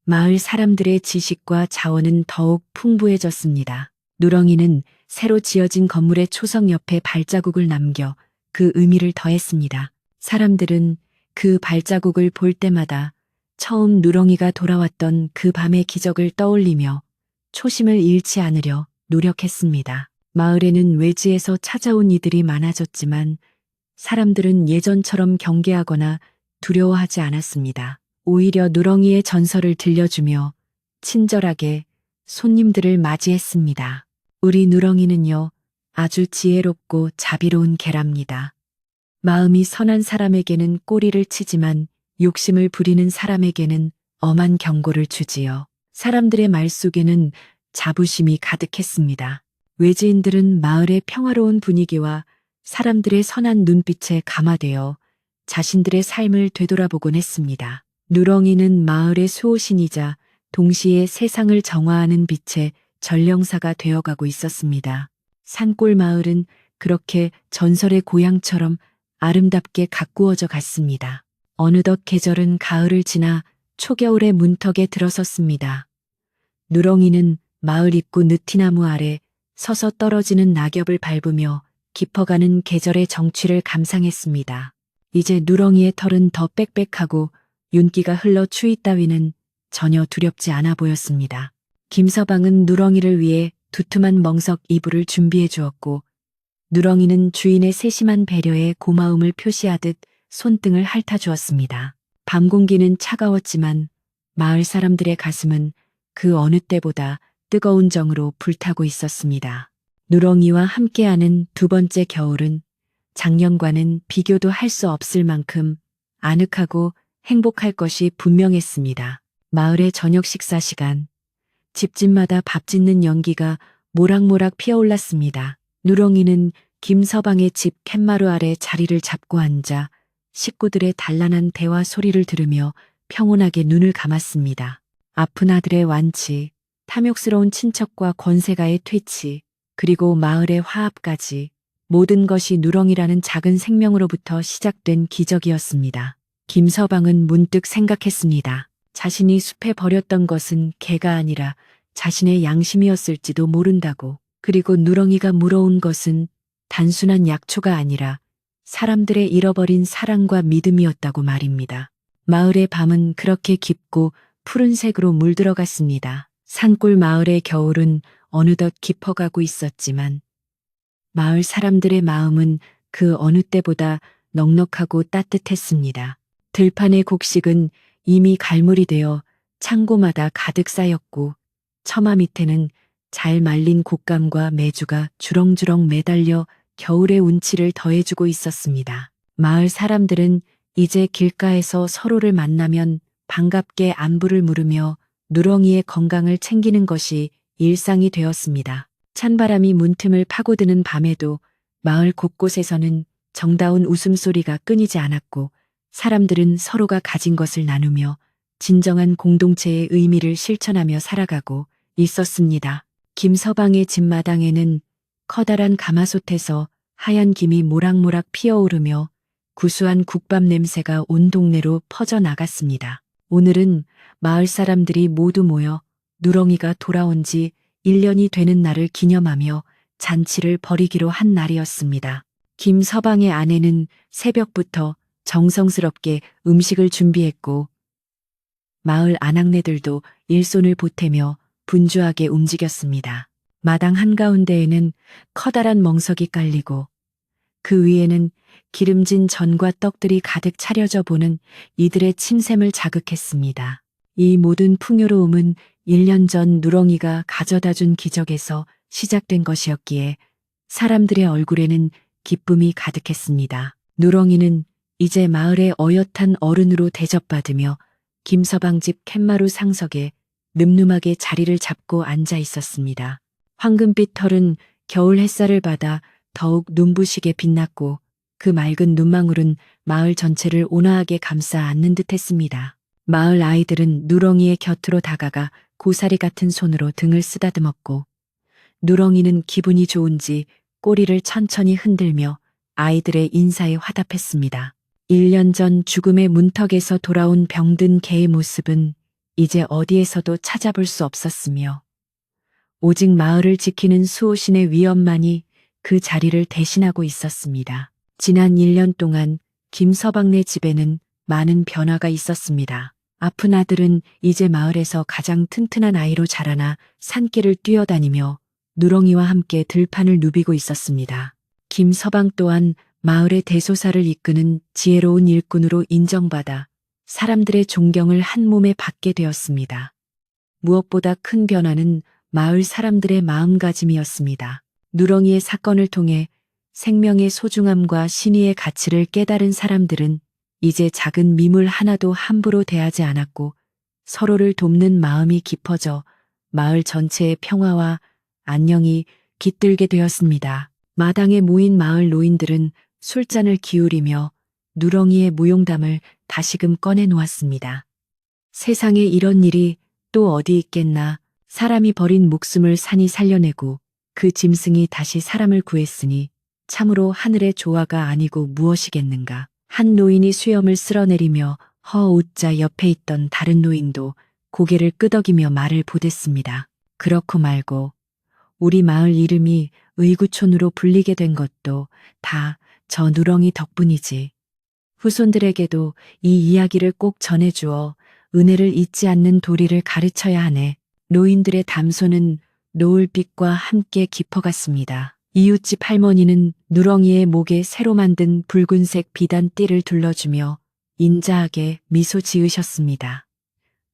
마을 사람들의 지식과 자원은 더욱 풍부해졌습니다. 누렁이는 새로 지어진 건물의 초석 옆에 발자국을 남겨 그 의미를 더했습니다. 사람들은 그 발자국을 볼 때마다 처음 누렁이가 돌아왔던 그 밤의 기적을 떠올리며 초심을 잃지 않으려 노력했습니다. 마을에는 외지에서 찾아온 이들이 많아졌지만 사람들은 예전처럼 경계하거나 두려워하지 않았습니다. 오히려 누렁이의 전설을 들려주며 친절하게 손님들을 맞이했습니다. 우리 누렁이는요, 아주 지혜롭고 자비로운 개랍니다. 마음이 선한 사람에게는 꼬리를 치지만 욕심을 부리는 사람에게는 엄한 경고를 주지요. 사람들의 말 속에는 자부심이 가득했습니다. 외지인들은 마을의 평화로운 분위기와 사람들의 선한 눈빛에 감화되어 자신들의 삶을 되돌아보곤 했습니다. 누렁이는 마을의 수호신이자 동시에 세상을 정화하는 빛의 전령사가 되어가고 있었습니다. 산골 마을은 그렇게 전설의 고향처럼 아름답게 가꾸어져 갔습니다. 어느덧 계절은 가을을 지나 초겨울의 문턱에 들어섰습니다. 누렁이는 마을 입구 느티나무 아래 서서 떨어지는 낙엽을 밟으며 깊어가는 계절의 정취를 감상했습니다. 이제 누렁이의 털은 더 빽빽하고 윤기가 흘러 추위 따위는 전혀 두렵지 않아 보였습니다. 김서방은 누렁이를 위해 두툼한 멍석 이불을 준비해 주었고 누렁이는 주인의 세심한 배려에 고마움을 표시하듯 손등을 핥아 주었습니다. 밤 공기는 차가웠지만 마을 사람들의 가슴은 그 어느 때보다 뜨거운 정으로 불타고 있었습니다. 누렁이와 함께하는 두 번째 겨울은 작년과는 비교도 할 수 없을 만큼 아늑하고 행복할 것이 분명했습니다. 마을의 저녁 식사 시간, 집집마다 밥 짓는 연기가 모락모락 피어올랐습니다. 누렁이는 김서방의 집 캔마루 아래 자리를 잡고 앉아 식구들의 단란한 대화 소리를 들으며 평온하게 눈을 감았습니다. 아픈 아들의 완치, 탐욕스러운 친척과 권세가의 퇴치, 그리고 마을의 화합까지 모든 것이 누렁이라는 작은 생명으로부터 시작된 기적이었습니다. 김서방은 문득 생각했습니다. 자신이 숲에 버렸던 것은 개가 아니라 자신의 양심이었을지도 모른다고. 그리고 누렁이가 물어온 것은 단순한 약초가 아니라 사람들의 잃어버린 사랑과 믿음이었다고 말입니다. 마을의 밤은 그렇게 깊고 푸른색으로 물들어갔습니다. 산골 마을의 겨울은 어느덧 깊어가고 있었지만 마을 사람들의 마음은 그 어느 때보다 넉넉하고 따뜻했습니다. 들판의 곡식은 이미 갈물이 되어 창고마다 가득 쌓였고 처마 밑에는 잘 말린 곶감과 메주가 주렁주렁 매달려 겨울의 운치를 더해주고 있었습니다. 마을 사람들은 이제 길가에서 서로를 만나면 반갑게 안부를 물으며 누렁이의 건강을 챙기는 것이 일상이 되었습니다. 찬바람이 문틈을 파고드는 밤에도 마을 곳곳에서는 정다운 웃음소리가 끊이지 않았고 사람들은 서로가 가진 것을 나누며 진정한 공동체의 의미를 실천하며 살아가고 있었습니다. 김서방의 집 마당에는 커다란 가마솥에서 하얀 김이 모락모락 피어오르며 구수한 국밥 냄새가 온 동네로 퍼져나갔습니다. 오늘은 마을 사람들이 모두 모여 누렁이가 돌아온 지 1년이 되는 날을 기념하며 잔치를 벌이기로 한 날이었습니다. 김서방의 아내는 새벽부터 정성스럽게 음식을 준비했고 마을 아낙네들도 일손을 보태며 분주하게 움직였습니다. 마당 한가운데에는 커다란 멍석이 깔리고 그 위에는 기름진 전과 떡들이 가득 차려져 보는 이들의 침샘을 자극했습니다. 이 모든 풍요로움은 1년 전 누렁이가 가져다 준 기적에서 시작된 것이었기에 사람들의 얼굴에는 기쁨이 가득했습니다. 누렁이는 이제 마을의 어엿한 어른으로 대접받으며 김서방 집 캔마루 상석에 늠름하게 자리를 잡고 앉아 있었습니다. 황금빛 털은 겨울 햇살을 받아 더욱 눈부시게 빛났고 그 맑은 눈망울은 마을 전체를 온화하게 감싸 안는 듯했습니다. 마을 아이들은 누렁이의 곁으로 다가가 고사리 같은 손으로 등을 쓰다듬었고 누렁이는 기분이 좋은지 꼬리를 천천히 흔들며 아이들의 인사에 화답했습니다. 1년 전 죽음의 문턱에서 돌아온 병든 개의 모습은 이제 어디에서도 찾아볼 수 없었으며 오직 마을을 지키는 수호신의 위엄만이 그 자리를 대신하고 있었습니다. 지난 1년 동안 김서방네 집에는 많은 변화가 있었습니다. 아픈 아들은 이제 마을에서 가장 튼튼한 아이로 자라나 산길을 뛰어다니며 누렁이와 함께 들판을 누비고 있었습니다. 김서방 또한 마을의 대소사를 이끄는 지혜로운 일꾼으로 인정받아 사람들의 존경을 한 몸에 받게 되었습니다. 무엇보다 큰 변화는 마을 사람들의 마음가짐이었습니다. 누렁이의 사건을 통해 생명의 소중함과 신의의 가치를 깨달은 사람들은 이제 작은 미물 하나도 함부로 대하지 않았고 서로를 돕는 마음이 깊어져 마을 전체의 평화와 안녕이 깃들게 되었습니다. 마당에 모인 마을 노인들은 술잔을 기울이며 누렁이의 무용담을 다시금 꺼내 놓았습니다. 세상에 이런 일이 또 어디 있겠나. 사람이 버린 목숨을 산이 살려내고 그 짐승이 다시 사람을 구했으니 참으로 하늘의 조화가 아니고 무엇이겠는가. 한 노인이 수염을 쓸어내리며 허웃자 옆에 있던 다른 노인도 고개를 끄덕이며 말을 보댔습니다. 그렇고 말고 우리 마을 이름이 의구촌으로 불리게 된 것도 다 저 누렁이 덕분이지. 후손들에게도 이 이야기를 꼭 전해주어 은혜를 잊지 않는 도리를 가르쳐야 하네. 노인들의 담소는 노을빛과 함께 깊어갔습니다. 이웃집 할머니는 누렁이의 목에 새로 만든 붉은색 비단 띠를 둘러주며 인자하게 미소 지으셨습니다.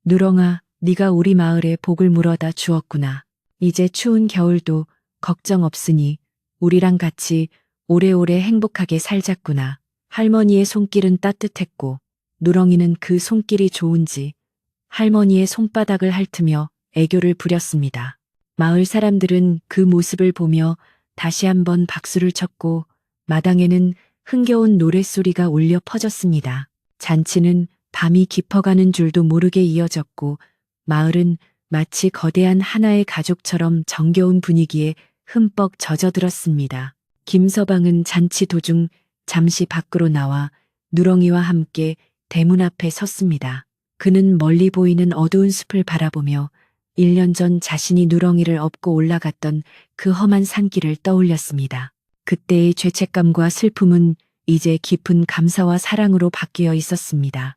누렁아, 네가 우리 마을에 복을 물어다 주었구나. 이제 추운 겨울도 걱정 없으니 우리랑 같이 오래오래 행복하게 살자꾸나. 할머니의 손길은 따뜻했고 누렁이는 그 손길이 좋은지 할머니의 손바닥을 핥으며 애교를 부렸습니다. 마을 사람들은 그 모습을 보며 다시 한번 박수를 쳤고 마당에는 흥겨운 노랫소리가 울려 퍼졌습니다. 잔치는 밤이 깊어가는 줄도 모르게 이어졌고 마을은 마치 거대한 하나의 가족처럼 정겨운 분위기에 흠뻑 젖어들었습니다. 김서방은 잔치 도중 잠시 밖으로 나와 누렁이와 함께 대문 앞에 섰습니다. 그는 멀리 보이는 어두운 숲을 바라보며 1년 전 자신이 누렁이를 업고 올라갔던 그 험한 산길을 떠올렸습니다. 그때의 죄책감과 슬픔은 이제 깊은 감사와 사랑으로 바뀌어 있었습니다.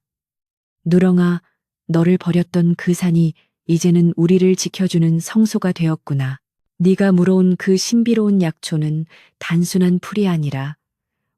누렁아, 너를 버렸던 그 산이 이제는 우리를 지켜주는 성소가 되었구나. 네가 물어온 그 신비로운 약초는 단순한 풀이 아니라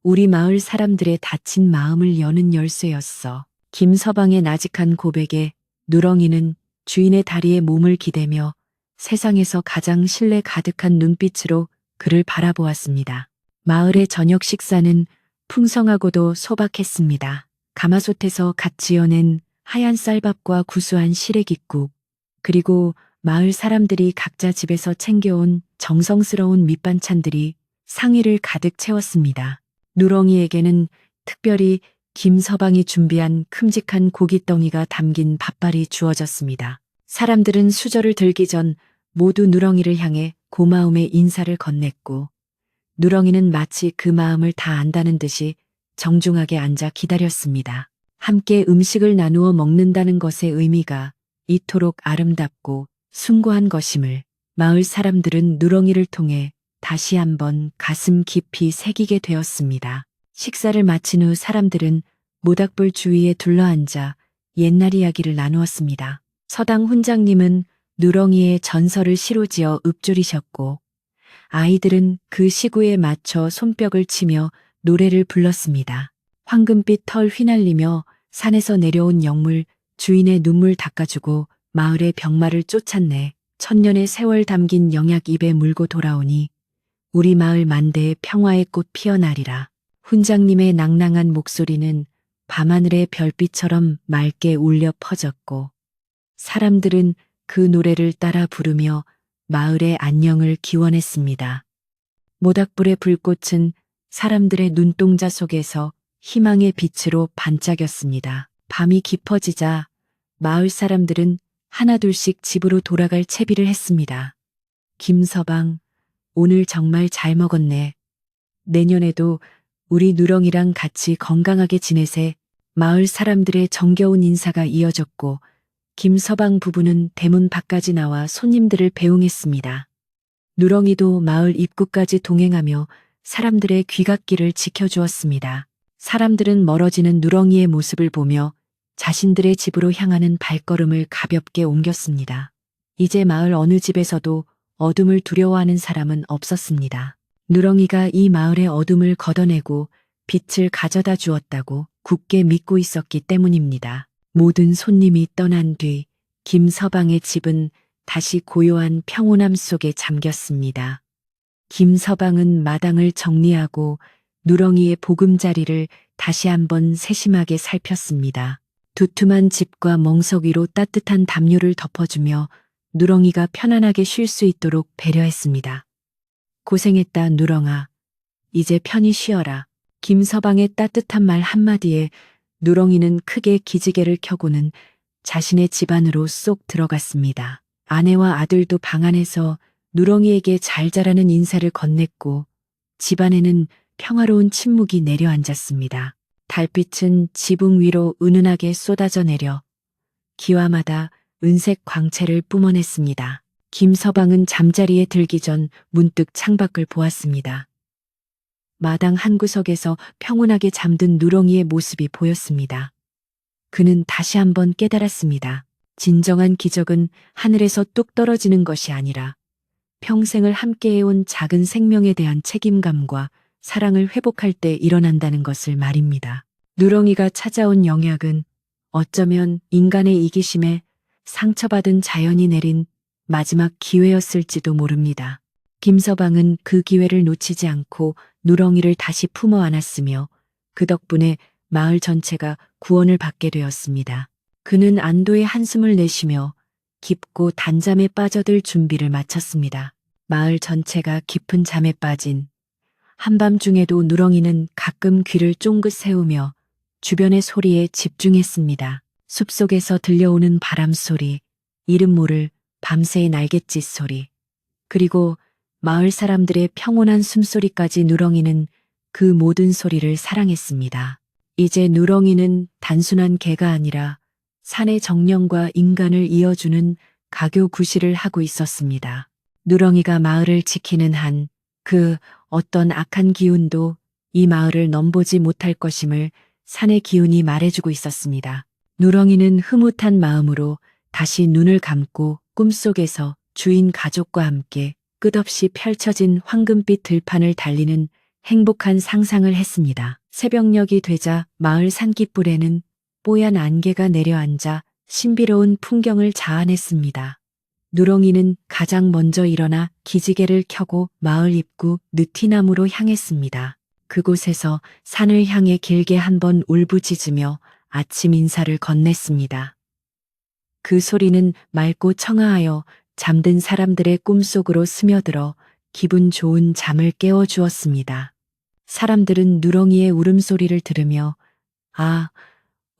우리 마을 사람들의 닫힌 마음을 여는 열쇠였어. 김서방의 나직한 고백에 누렁이는 주인의 다리에 몸을 기대며 세상에서 가장 신뢰 가득한 눈빛으로 그를 바라보았습니다. 마을의 저녁 식사는 풍성하고도 소박했습니다. 가마솥에서 갓 지어낸 하얀 쌀밥과 구수한 시래기국, 그리고 마을 사람들이 각자 집에서 챙겨온 정성스러운 밑반찬들이 상위를 가득 채웠습니다. 누렁이에게는 특별히 김서방이 준비한 큼직한 고깃덩이가 담긴 밥발이 주어졌습니다. 사람들은 수저를 들기 전 모두 누렁이를 향해 고마움의 인사를 건넸고 누렁이는 마치 그 마음을 다 안다는 듯이 정중하게 앉아 기다렸습니다. 함께 음식을 나누어 먹는다는 것의 의미가 이토록 아름답고 숭고한 것임을 마을 사람들은 누렁이를 통해 다시 한번 가슴 깊이 새기게 되었습니다. 식사를 마친 후 사람들은 모닥불 주위에 둘러앉아 옛날 이야기를 나누었습니다. 서당 훈장님은 누렁이의 전설을 시로지어 읊조리셨고, 아이들은 그 시구에 맞춰 손뼉을 치며 노래를 불렀습니다. 황금빛 털 휘날리며 산에서 내려온 영물 주인의 눈물 닦아주고 마을의 병마를 쫓았네. 천년의 세월 담긴 영약 입에 물고 돌아오니 우리 마을 만대에 평화의 꽃 피어나리라. 훈장님의 낭낭한 목소리는 밤하늘의 별빛처럼 맑게 울려 퍼졌고, 사람들은 그 노래를 따라 부르며 마을의 안녕을 기원했습니다. 모닥불의 불꽃은 사람들의 눈동자 속에서 희망의 빛으로 반짝였습니다. 밤이 깊어지자 마을 사람들은 하나둘씩 집으로 돌아갈 채비를 했습니다. 김서방, 오늘 정말 잘 먹었네. 내년에도 우리 누렁이랑 같이 건강하게 지내세. 마을 사람들의 정겨운 인사가 이어졌고, 김서방 부부는 대문 밖까지 나와 손님들을 배웅했습니다. 누렁이도 마을 입구까지 동행하며 사람들의 귀갓길을 지켜주었습니다. 사람들은 멀어지는 누렁이의 모습을 보며 자신들의 집으로 향하는 발걸음을 가볍게 옮겼습니다. 이제 마을 어느 집에서도 어둠을 두려워하는 사람은 없었습니다. 누렁이가 이 마을의 어둠을 걷어내고 빛을 가져다 주었다고 굳게 믿고 있었기 때문입니다. 모든 손님이 떠난 뒤 김서방의 집은 다시 고요한 평온함 속에 잠겼습니다. 김서방은 마당을 정리하고 누렁이의 보금자리를 다시 한번 세심하게 살폈습니다. 두툼한 집과 멍석 위로 따뜻한 담요를 덮어주며 누렁이가 편안하게 쉴 수 있도록 배려했습니다. 고생했다, 누렁아. 이제 편히 쉬어라. 김서방의 따뜻한 말 한마디에 누렁이는 크게 기지개를 켜고는 자신의 집 안으로 쏙 들어갔습니다. 아내와 아들도 방 안에서 누렁이에게 잘 자라는 인사를 건넸고, 집안에는 평화로운 침묵이 내려앉았습니다. 달빛은 지붕 위로 은은하게 쏟아져 내려 기와마다 은색 광채를 뿜어냈습니다. 김서방은 잠자리에 들기 전 문득 창밖을 보았습니다. 마당 한 구석에서 평온하게 잠든 누렁이의 모습이 보였습니다. 그는 다시 한번 깨달았습니다. 진정한 기적은 하늘에서 뚝 떨어지는 것이 아니라 평생을 함께해온 작은 생명에 대한 책임감과 사랑을 회복할 때 일어난다는 것을 말입니다. 누렁이가 찾아온 영약은 어쩌면 인간의 이기심에 상처받은 자연이 내린 마지막 기회였을지도 모릅니다. 김서방은 그 기회를 놓치지 않고 누렁이를 다시 품어 안았으며 그 덕분에 마을 전체가 구원을 받게 되었습니다. 그는 안도의 한숨을 내쉬며 깊고 단잠에 빠져들 준비를 마쳤습니다. 마을 전체가 깊은 잠에 빠진 한밤중에도 누렁이는 가끔 귀를 쫑긋 세우며 주변의 소리에 집중했습니다. 숲속에서 들려오는 바람 소리, 이름 모를 밤새의 날갯짓 소리, 그리고 마을 사람들의 평온한 숨소리까지 누렁이는 그 모든 소리를 사랑했습니다. 이제 누렁이는 단순한 개가 아니라 산의 정령과 인간을 이어주는 가교 구실을 하고 있었습니다. 누렁이가 마을을 지키는 한 그 어떤 악한 기운도 이 마을을 넘보지 못할 것임을 산의 기운이 말해주고 있었습니다. 누렁이는 흐뭇한 마음으로 다시 눈을 감고 꿈속에서 주인 가족과 함께 끝없이 펼쳐진 황금빛 들판을 달리는 행복한 상상을 했습니다. 새벽녘이 되자 마을 산깃불에는 뽀얀 안개가 내려앉아 신비로운 풍경을 자아냈습니다. 누렁이는 가장 먼저 일어나 기지개를 켜고 마을 입구 느티나무로 향했습니다. 그곳에서 산을 향해 길게 한번 울부짖으며 아침 인사를 건넸습니다. 그 소리는 맑고 청아하여 잠든 사람들의 꿈속으로 스며들어 기분 좋은 잠을 깨워주었습니다. 사람들은 누렁이의 울음소리를 들으며 아,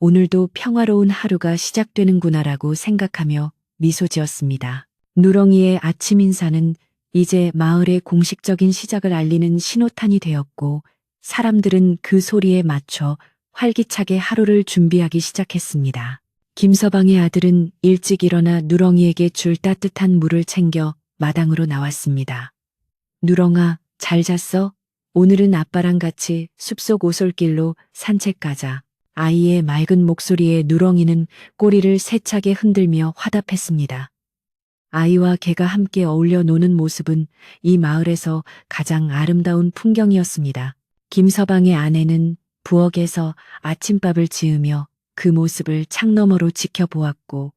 오늘도 평화로운 하루가 시작되는구나라고 생각하며 미소 지었습니다. 누렁이의 아침 인사는 이제 마을의 공식적인 시작을 알리는 신호탄이 되었고, 사람들은 그 소리에 맞춰 활기차게 하루를 준비하기 시작했습니다. 김서방의 아들은 일찍 일어나 누렁이에게 줄 따뜻한 물을 챙겨 마당으로 나왔습니다. 누렁아, 잘 잤어? 오늘은 아빠랑 같이 숲속 오솔길로 산책 가자. 아이의 맑은 목소리에 누렁이는 꼬리를 세차게 흔들며 화답했습니다. 아이와 개가 함께 어울려 노는 모습은 이 마을에서 가장 아름다운 풍경이었습니다. 김서방의 아내는 부엌에서 아침밥을 지으며 그 모습을 창너머로 지켜보았고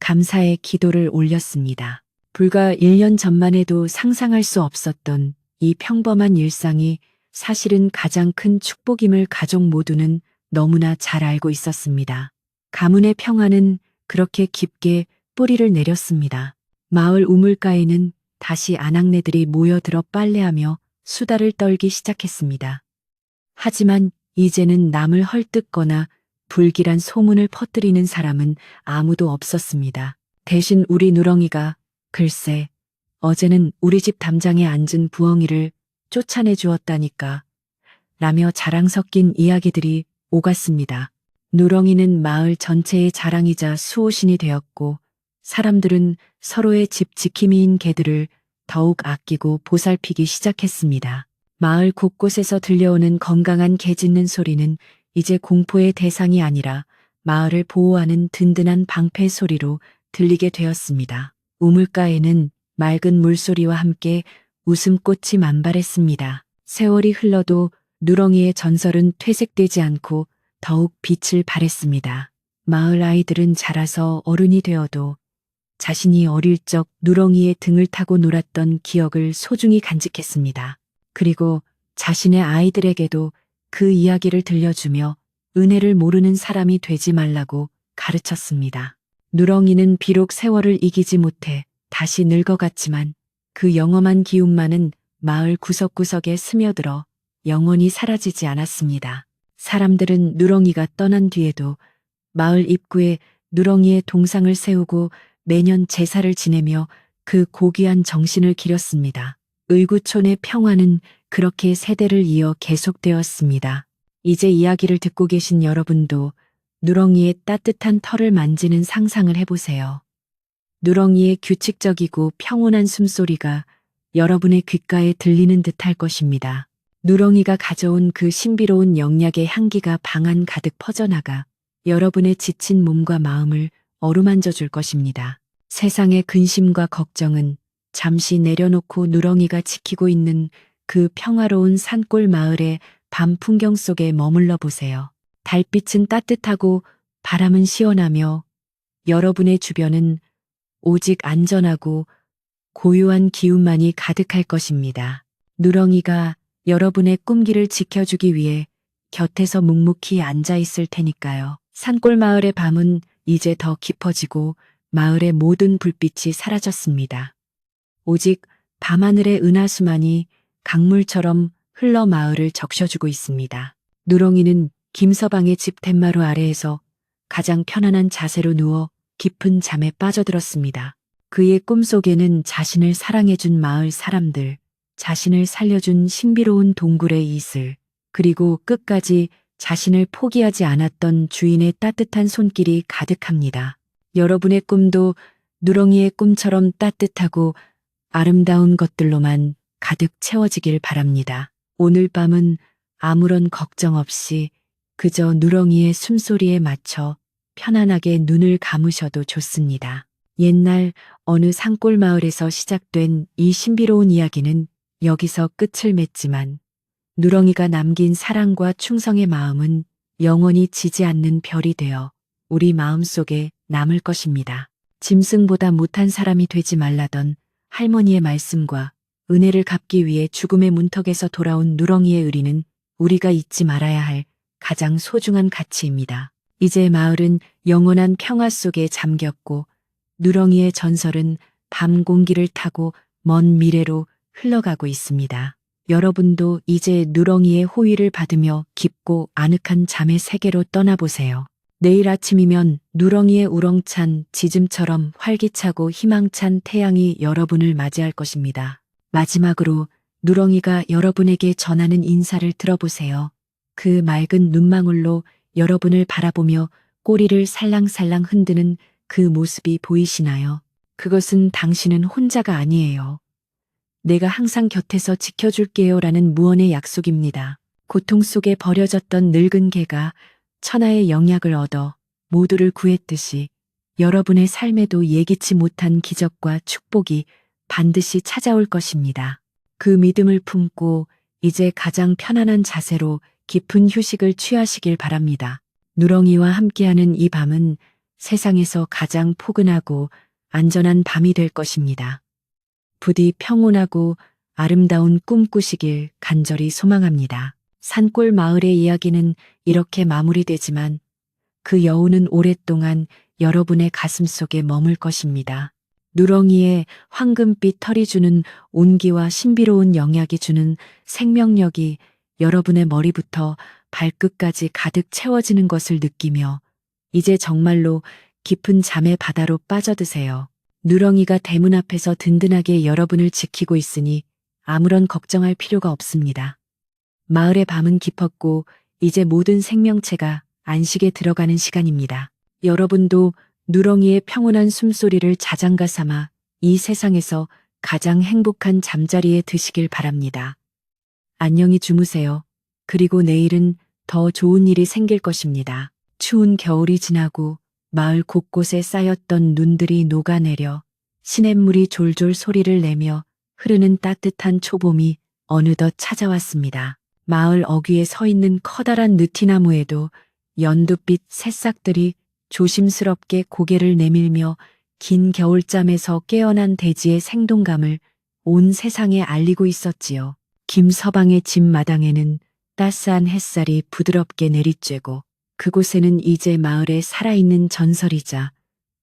감사의 기도를 올렸습니다. 불과 1년 전만 해도 상상할 수 없었던 이 평범한 일상이 사실은 가장 큰 축복임을 가족 모두는 너무나 잘 알고 있었습니다. 가문의 평화는 그렇게 깊게 뿌리를 내렸습니다. 마을 우물가에는 다시 아낙네들이 모여들어 빨래하며 수다를 떨기 시작했습니다. 하지만 이제는 남을 헐뜯거나 불길한 소문을 퍼뜨리는 사람은 아무도 없었습니다. 대신 우리 누렁이가 글쎄 어제는 우리 집 담장에 앉은 부엉이를 쫓아내 주었다니까 라며 자랑 섞인 이야기들이 오갔습니다. 누렁이는 마을 전체의 자랑이자 수호신이 되었고 사람들은 서로의 집 지킴이인 개들을 더욱 아끼고 보살피기 시작했습니다. 마을 곳곳에서 들려오는 건강한 개 짖는 소리는 이제 공포의 대상이 아니라 마을을 보호하는 든든한 방패 소리로 들리게 되었습니다. 우물가에는 맑은 물소리와 함께 웃음꽃이 만발했습니다. 세월이 흘러도 누렁이의 전설은 퇴색되지 않고 더욱 빛을 발했습니다. 마을 아이들은 자라서 어른이 되어도 자신이 어릴 적 누렁이의 등을 타고 놀았던 기억을 소중히 간직했습니다. 그리고 자신의 아이들에게도 그 이야기를 들려주며 은혜를 모르는 사람이 되지 말라고 가르쳤습니다. 누렁이는 비록 세월을 이기지 못해 다시 늙어갔지만 그 영험한 기운만은 마을 구석구석에 스며들어 영원히 사라지지 않았습니다. 사람들은 누렁이가 떠난 뒤에도 마을 입구에 누렁이의 동상을 세우고 매년 제사를 지내며 그 고귀한 정신을 기렸습니다. 의구촌의 평화는 그렇게 세대를 이어 계속되었습니다. 이제 이야기를 듣고 계신 여러분도 누렁이의 따뜻한 털을 만지는 상상을 해보세요. 누렁이의 규칙적이고 평온한 숨소리가 여러분의 귓가에 들리는 듯할 것입니다. 누렁이가 가져온 그 신비로운 영약의 향기가 방 안 가득 퍼져나가 여러분의 지친 몸과 마음을 어루만져 줄 것입니다. 세상의 근심과 걱정은 잠시 내려놓고 누렁이가 지키고 있는 그 평화로운 산골 마을의 밤 풍경 속에 머물러 보세요. 달빛은 따뜻하고 바람은 시원하며 여러분의 주변은 오직 안전하고 고요한 기운만이 가득할 것입니다. 누렁이가 여러분의 꿈길을 지켜주기 위해 곁에서 묵묵히 앉아 있을 테니까요. 산골 마을의 밤은 이제 더 깊어지고 마을의 모든 불빛이 사라졌습니다. 오직 밤하늘의 은하수만이 강물처럼 흘러 마을을 적셔주고 있습니다. 누렁이는 김서방의 집 툇마루 아래에서 가장 편안한 자세로 누워 깊은 잠에 빠져들었습니다. 그의 꿈속에는 자신을 사랑해준 마을 사람들, 자신을 살려준 신비로운 동굴의 이슬, 그리고 끝까지 자신을 포기하지 않았던 주인의 따뜻한 손길이 가득합니다. 여러분의 꿈도 누렁이의 꿈처럼 따뜻하고 아름다운 것들로만 가득 채워지길 바랍니다. 오늘 밤은 아무런 걱정 없이 그저 누렁이의 숨소리에 맞춰 편안하게 눈을 감으셔도 좋습니다. 옛날 어느 산골 마을에서 시작된 이 신비로운 이야기는 여기서 끝을 맺지만 누렁이가 남긴 사랑과 충성의 마음은 영원히 지지 않는 별이 되어 우리 마음속에 남을 것입니다. 짐승보다 못한 사람이 되지 말라던 할머니의 말씀과 은혜를 갚기 위해 죽음의 문턱에서 돌아온 누렁이의 의리는 우리가 잊지 말아야 할 가장 소중한 가치입니다. 이제 마을은 영원한 평화 속에 잠겼고 누렁이의 전설은 밤 공기를 타고 먼 미래로 흘러가고 있습니다. 여러분도 이제 누렁이의 호의를 받으며 깊고 아늑한 잠의 세계로 떠나보세요. 내일 아침이면 누렁이의 우렁찬 짖음처럼 활기차고 희망찬 태양이 여러분을 맞이할 것입니다. 마지막으로 누렁이가 여러분에게 전하는 인사를 들어보세요. 그 맑은 눈망울로 여러분을 바라보며 꼬리를 살랑살랑 흔드는 그 모습이 보이시나요? 그것은 당신은 혼자가 아니에요. 내가 항상 곁에서 지켜줄게요 라는 무언의 약속입니다. 고통 속에 버려졌던 늙은 개가 천하의 영약을 얻어 모두를 구했듯이 여러분의 삶에도 예기치 못한 기적과 축복이 반드시 찾아올 것입니다. 그 믿음을 품고 이제 가장 편안한 자세로 깊은 휴식을 취하시길 바랍니다. 누렁이와 함께하는 이 밤은 세상에서 가장 포근하고 안전한 밤이 될 것입니다. 부디 평온하고 아름다운 꿈 꾸시길 간절히 소망합니다. 산골 마을의 이야기는 이렇게 마무리되지만 그 여운은 오랫동안 여러분의 가슴 속에 머물 것입니다. 누렁이의 황금빛 털이 주는 온기와 신비로운 영약이 주는 생명력이 여러분의 머리부터 발끝까지 가득 채워지는 것을 느끼며 이제 정말로 깊은 잠의 바다로 빠져드세요. 누렁이가 대문 앞에서 든든하게 여러분을 지키고 있으니 아무런 걱정할 필요가 없습니다. 마을의 밤은 깊었고 이제 모든 생명체가 안식에 들어가는 시간입니다. 여러분도 누렁이의 평온한 숨소리를 자장가 삼아 이 세상에서 가장 행복한 잠자리에 드시길 바랍니다. 안녕히 주무세요. 그리고 내일은 더 좋은 일이 생길 것입니다. 추운 겨울이 지나고 마을 곳곳에 쌓였던 눈들이 녹아내려 시냇물이 졸졸 소리를 내며 흐르는 따뜻한 초봄이 어느덧 찾아왔습니다. 마을 어귀에 서 있는 커다란 느티나무에도 연두빛 새싹들이 조심스럽게 고개를 내밀며 긴 겨울잠에서 깨어난 대지의 생동감을 온 세상에 알리고 있었지요. 김서방의 집 마당에는 따스한 햇살이 부드럽게 내리쬐고 그곳에는 이제 마을의 살아있는 전설이자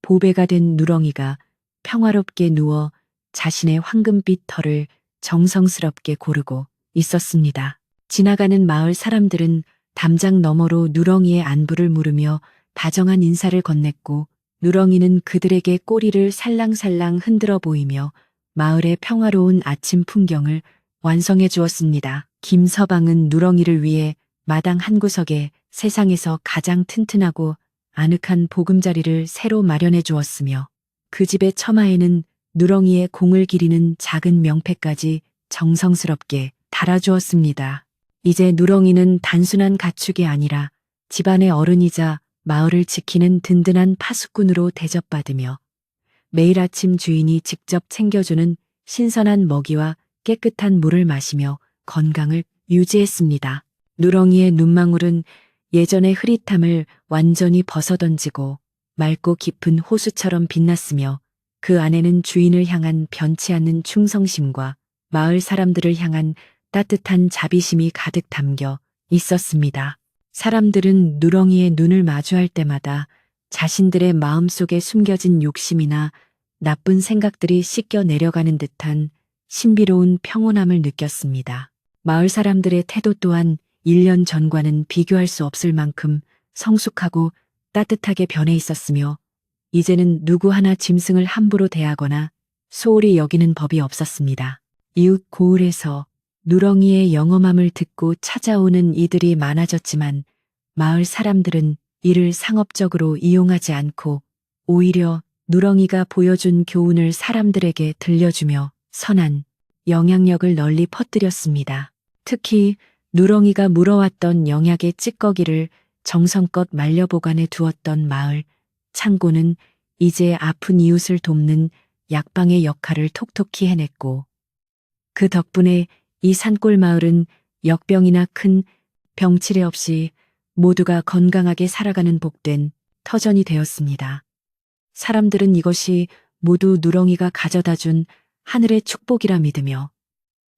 보배가 된 누렁이가 평화롭게 누워 자신의 황금빛 털을 정성스럽게 고르고 있었습니다. 지나가는 마을 사람들은 담장 너머로 누렁이의 안부를 물으며 다정한 인사를 건넸고 누렁이는 그들에게 꼬리를 살랑살랑 흔들어 보이며 마을의 평화로운 아침 풍경을 완성해 주었습니다. 김서방은 누렁이를 위해 마당 한 구석에 세상에서 가장 튼튼하고 아늑한 보금자리를 새로 마련해 주었으며 그 집의 처마에는 누렁이의 공을 기리는 작은 명패까지 정성스럽게 달아주었습니다. 이제 누렁이는 단순한 가축이 아니라 집안의 어른이자 마을을 지키는 든든한 파수꾼으로 대접받으며 매일 아침 주인이 직접 챙겨주는 신선한 먹이와 깨끗한 물을 마시며 건강을 유지했습니다. 누렁이의 눈망울은 예전의 흐릿함을 완전히 벗어던지고 맑고 깊은 호수처럼 빛났으며 그 안에는 주인을 향한 변치 않는 충성심과 마을 사람들을 향한 따뜻한 자비심이 가득 담겨 있었습니다. 사람들은 누렁이의 눈을 마주할 때마다 자신들의 마음속에 숨겨진 욕심이나 나쁜 생각들이 씻겨 내려가는 듯한 신비로운 평온함을 느꼈습니다. 마을 사람들의 태도 또한 1년 전과는 비교할 수 없을 만큼 성숙하고 따뜻하게 변해 있었으며 이제는 누구 하나 짐승을 함부로 대하거나 소홀히 여기는 법이 없었습니다. 이웃 고을에서 누렁이의 영험함을 듣고 찾아오는 이들이 많아졌지만 마을 사람들은 이를 상업적으로 이용하지 않고 오히려 누렁이가 보여준 교훈을 사람들에게 들려주며 선한 영향력을 널리 퍼뜨렸습니다. 특히 누렁이가 물어왔던 영약의 찌꺼기를 정성껏 말려 보관해 두었던 마을 창고는 이제 아픈 이웃을 돕는 약방의 역할을 톡톡히 해냈고 그 덕분에 이 산골 마을은 역병이나 큰 병치레 없이 모두가 건강하게 살아가는 복된 터전이 되었습니다. 사람들은 이것이 모두 누렁이가 가져다 준 하늘의 축복이라 믿으며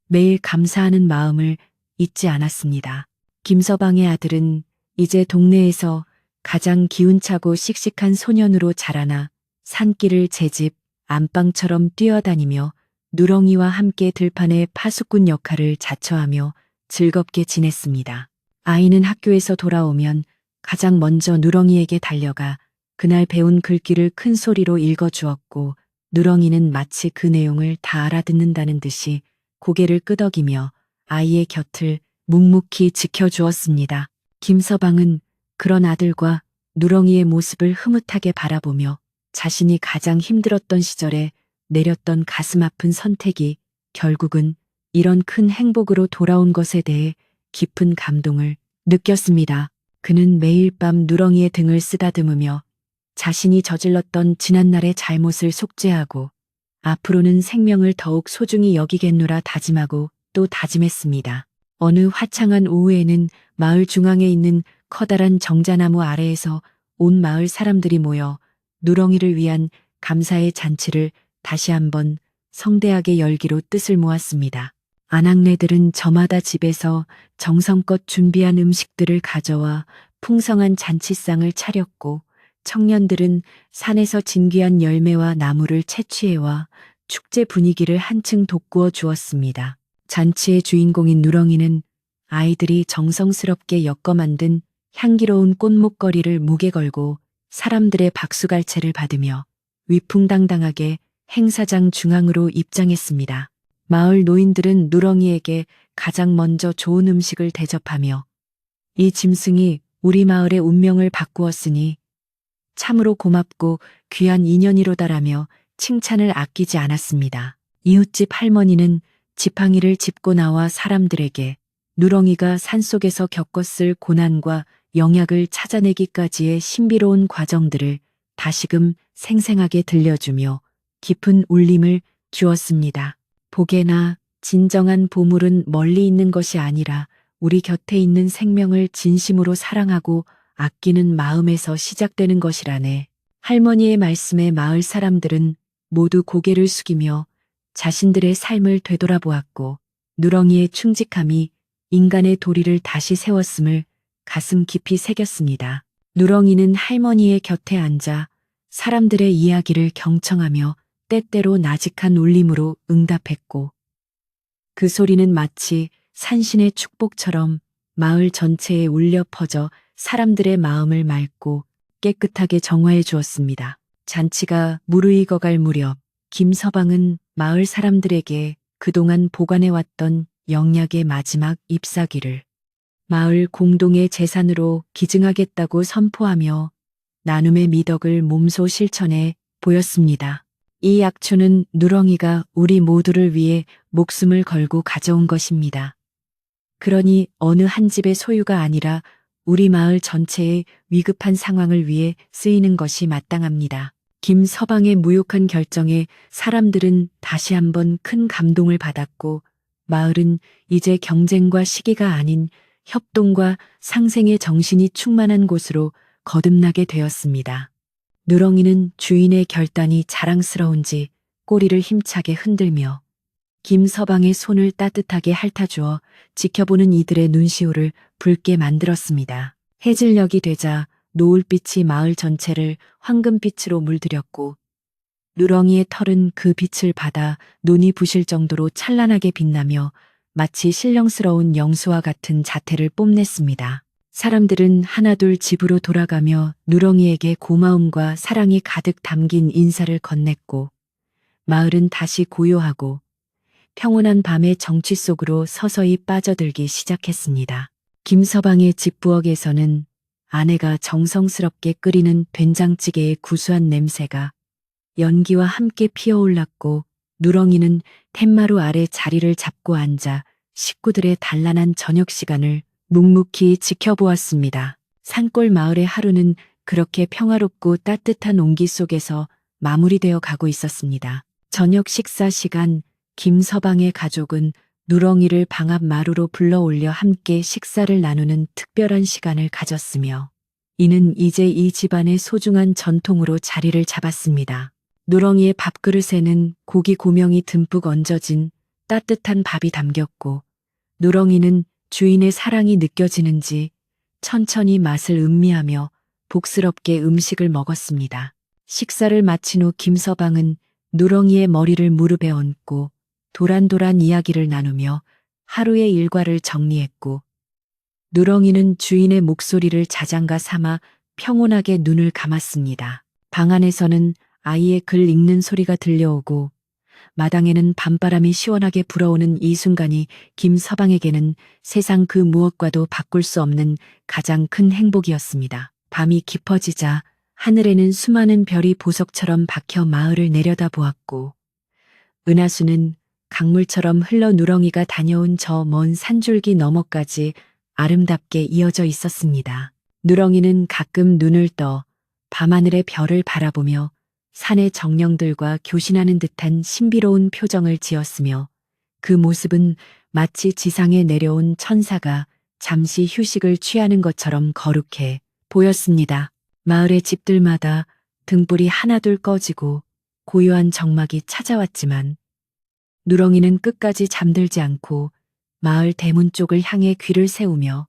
매일 감사하는 마음을 잊지 않았습니다. 김서방의 아들은 이제 동네에서 가장 기운차고 씩씩한 소년으로 자라나 산길을 제 집 안방처럼 뛰어다니며 누렁이와 함께 들판의 파수꾼 역할을 자처하며 즐겁게 지냈습니다. 아이는 학교에서 돌아오면 가장 먼저 누렁이에게 달려가 그날 배운 글귀를 큰 소리로 읽어주었고 누렁이는 마치 그 내용을 다 알아듣는다는 듯이 고개를 끄덕이며 아이의 곁을 묵묵히 지켜주었습니다. 김서방은 그런 아들과 누렁이의 모습을 흐뭇하게 바라보며 자신이 가장 힘들었던 시절에 내렸던 가슴 아픈 선택이 결국은 이런 큰 행복으로 돌아온 것에 대해 깊은 감동을 느꼈습니다. 그는 매일 밤 누렁이의 등을 쓰다듬으며 자신이 저질렀던 지난날의 잘못을 속죄하고 앞으로는 생명을 더욱 소중히 여기겠노라 다짐하고 또 다짐했습니다. 어느 화창한 오후에는 마을 중앙에 있는 커다란 정자나무 아래에서 온 마을 사람들이 모여 누렁이를 위한 감사의 잔치를 다시 한번 성대하게 열기로 뜻을 모았습니다. 아낙네들은 저마다 집에서 정성껏 준비한 음식들을 가져와 풍성한 잔치상을 차렸고 청년들은 산에서 진귀한 열매와 나무를 채취해와 축제 분위기를 한층 돋구어 주었습니다. 잔치의 주인공인 누렁이는 아이들이 정성스럽게 엮어 만든 향기로운 꽃목걸이를 목에 걸고 사람들의 박수갈채를 받으며 위풍당당하게 행사장 중앙으로 입장했습니다. 마을 노인들은 누렁이에게 가장 먼저 좋은 음식을 대접하며 이 짐승이 우리 마을의 운명을 바꾸었으니 참으로 고맙고 귀한 인연이로다라며 칭찬을 아끼지 않았습니다. 이웃집 할머니는 지팡이를 짚고 나와 사람들에게 누렁이가 산속에서 겪었을 고난과 영약을 찾아내기까지의 신비로운 과정들을 다시금 생생하게 들려주며 깊은 울림을 주었습니다. 복에나 진정한 보물은 멀리 있는 것이 아니라 우리 곁에 있는 생명을 진심으로 사랑하고 아끼는 마음에서 시작되는 것이라네. 할머니의 말씀에 마을 사람들은 모두 고개를 숙이며 자신들의 삶을 되돌아보았고 누렁이의 충직함이 인간의 도리를 다시 세웠음을 가슴 깊이 새겼습니다. 누렁이는 할머니의 곁에 앉아 사람들의 이야기를 경청하며 때때로 나직한 울림으로 응답했고 그 소리는 마치 산신의 축복처럼 마을 전체에 울려 퍼져 사람들의 마음을 맑고 깨끗하게 정화해 주었습니다. 잔치가 무르익어갈 무렵 김서방은 마을 사람들에게 그동안 보관해왔던 영약의 마지막 잎사귀를 마을 공동의 재산으로 기증하겠다고 선포하며 나눔의 미덕을 몸소 실천해 보였습니다. 이 약초는 누렁이가 우리 모두를 위해 목숨을 걸고 가져온 것입니다. 그러니 어느 한 집의 소유가 아니라 우리 마을 전체의 위급한 상황을 위해 쓰이는 것이 마땅합니다. 김서방의 무욕한 결정에 사람들은 다시 한번 큰 감동을 받았고 마을은 이제 경쟁과 시기가 아닌 협동과 상생의 정신이 충만한 곳으로 거듭나게 되었습니다. 누렁이는 주인의 결단이 자랑스러운지 꼬리를 힘차게 흔들며 김서방의 손을 따뜻하게 핥아주어 지켜보는 이들의 눈시울을 붉게 만들었습니다. 해질녘이 되자 노을빛이 마을 전체를 황금빛으로 물들였고 누렁이의 털은 그 빛을 받아 눈이 부실 정도로 찬란하게 빛나며 마치 신령스러운 영수와 같은 자태를 뽐냈습니다. 사람들은 하나둘 집으로 돌아가며 누렁이에게 고마움과 사랑이 가득 담긴 인사를 건넸고 마을은 다시 고요하고 평온한 밤의 정취 속으로 서서히 빠져들기 시작했습니다. 김서방의 집부엌에서는 아내가 정성스럽게 끓이는 된장찌개의 구수한 냄새가 연기와 함께 피어올랐고 누렁이는 텐마루 아래 자리를 잡고 앉아 식구들의 단란한 저녁 시간을 묵묵히 지켜보았습니다. 산골 마을의 하루는 그렇게 평화롭고 따뜻한 온기 속에서 마무리되어 가고 있었습니다. 저녁 식사 시간 김서방의 가족은 누렁이를 방 앞 마루로 불러올려 함께 식사를 나누는 특별한 시간을 가졌으며 이는 이제 이 집안의 소중한 전통으로 자리를 잡았습니다. 누렁이의 밥그릇에는 고기 고명이 듬뿍 얹어진 따뜻한 밥이 담겼고 누렁이는 주인의 사랑이 느껴지는지 천천히 맛을 음미하며 복스럽게 음식을 먹었습니다. 식사를 마친 후 김서방은 누렁이의 머리를 무릎에 얹고 도란도란 이야기를 나누며 하루의 일과를 정리했고 누렁이는 주인의 목소리를 자장가 삼아 평온하게 눈을 감았습니다. 방 안에서는 아이의 글 읽는 소리가 들려오고 마당에는 밤바람이 시원하게 불어오는 이 순간이 김서방에게는 세상 그 무엇과도 바꿀 수 없는 가장 큰 행복이었습니다. 밤이 깊어지자 하늘에는 수많은 별이 보석처럼 박혀 마을을 내려다보았고 은하수는 강물처럼 흘러 누렁이가 다녀온 저 먼 산줄기 너머까지 아름답게 이어져 있었습니다. 누렁이는 가끔 눈을 떠 밤하늘의 별을 바라보며 산의 정령들과 교신하는 듯한 신비로운 표정을 지었으며 그 모습은 마치 지상에 내려온 천사가 잠시 휴식을 취하는 것처럼 거룩해 보였습니다. 마을의 집들마다 등불이 하나둘 꺼지고 고요한 정막이 찾아왔지만 누렁이는 끝까지 잠들지 않고 마을 대문 쪽을 향해 귀를 세우며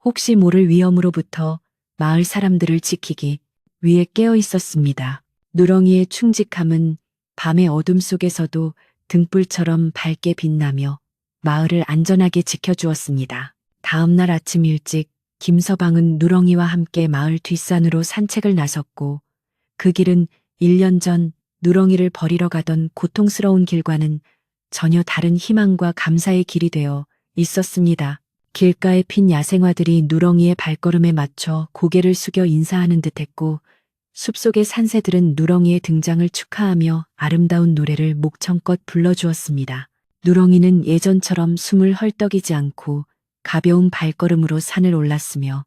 혹시 모를 위험으로부터 마을 사람들을 지키기 위해 깨어 있었습니다. 누렁이의 충직함은 밤의 어둠 속에서도 등불처럼 밝게 빛나며 마을을 안전하게 지켜주었습니다. 다음 날 아침 일찍 김서방은 누렁이와 함께 마을 뒷산으로 산책을 나섰고 그 길은 1년 전 누렁이를 버리러 가던 고통스러운 길과는 전혀 다른 희망과 감사의 길이 되어 있었습니다. 길가에 핀 야생화들이 누렁이의 발걸음에 맞춰 고개를 숙여 인사하는 듯했고 숲속의 산새들은 누렁이의 등장을 축하하며 아름다운 노래를 목청껏 불러주었습니다. 누렁이는 예전처럼 숨을 헐떡이지 않고 가벼운 발걸음으로 산을 올랐으며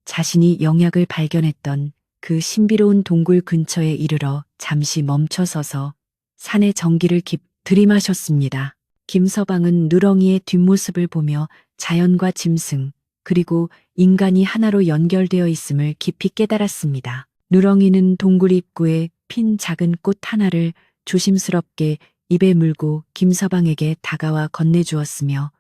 자신이 영약을 발견했던 그 신비로운 동굴 근처에 이르러 잠시 멈춰서서 산의 정기를 들이마셨습니다. 김서방은 누렁이의 뒷모습을 보며 자연과 짐승 그리고 인간이 하나로 연결되어 있음을 깊이 깨달았습니다. 누렁이는 동굴 입구에 핀 작은 꽃 하나를 조심스럽게 입에 물고 김서방에게 다가와 건네주었으며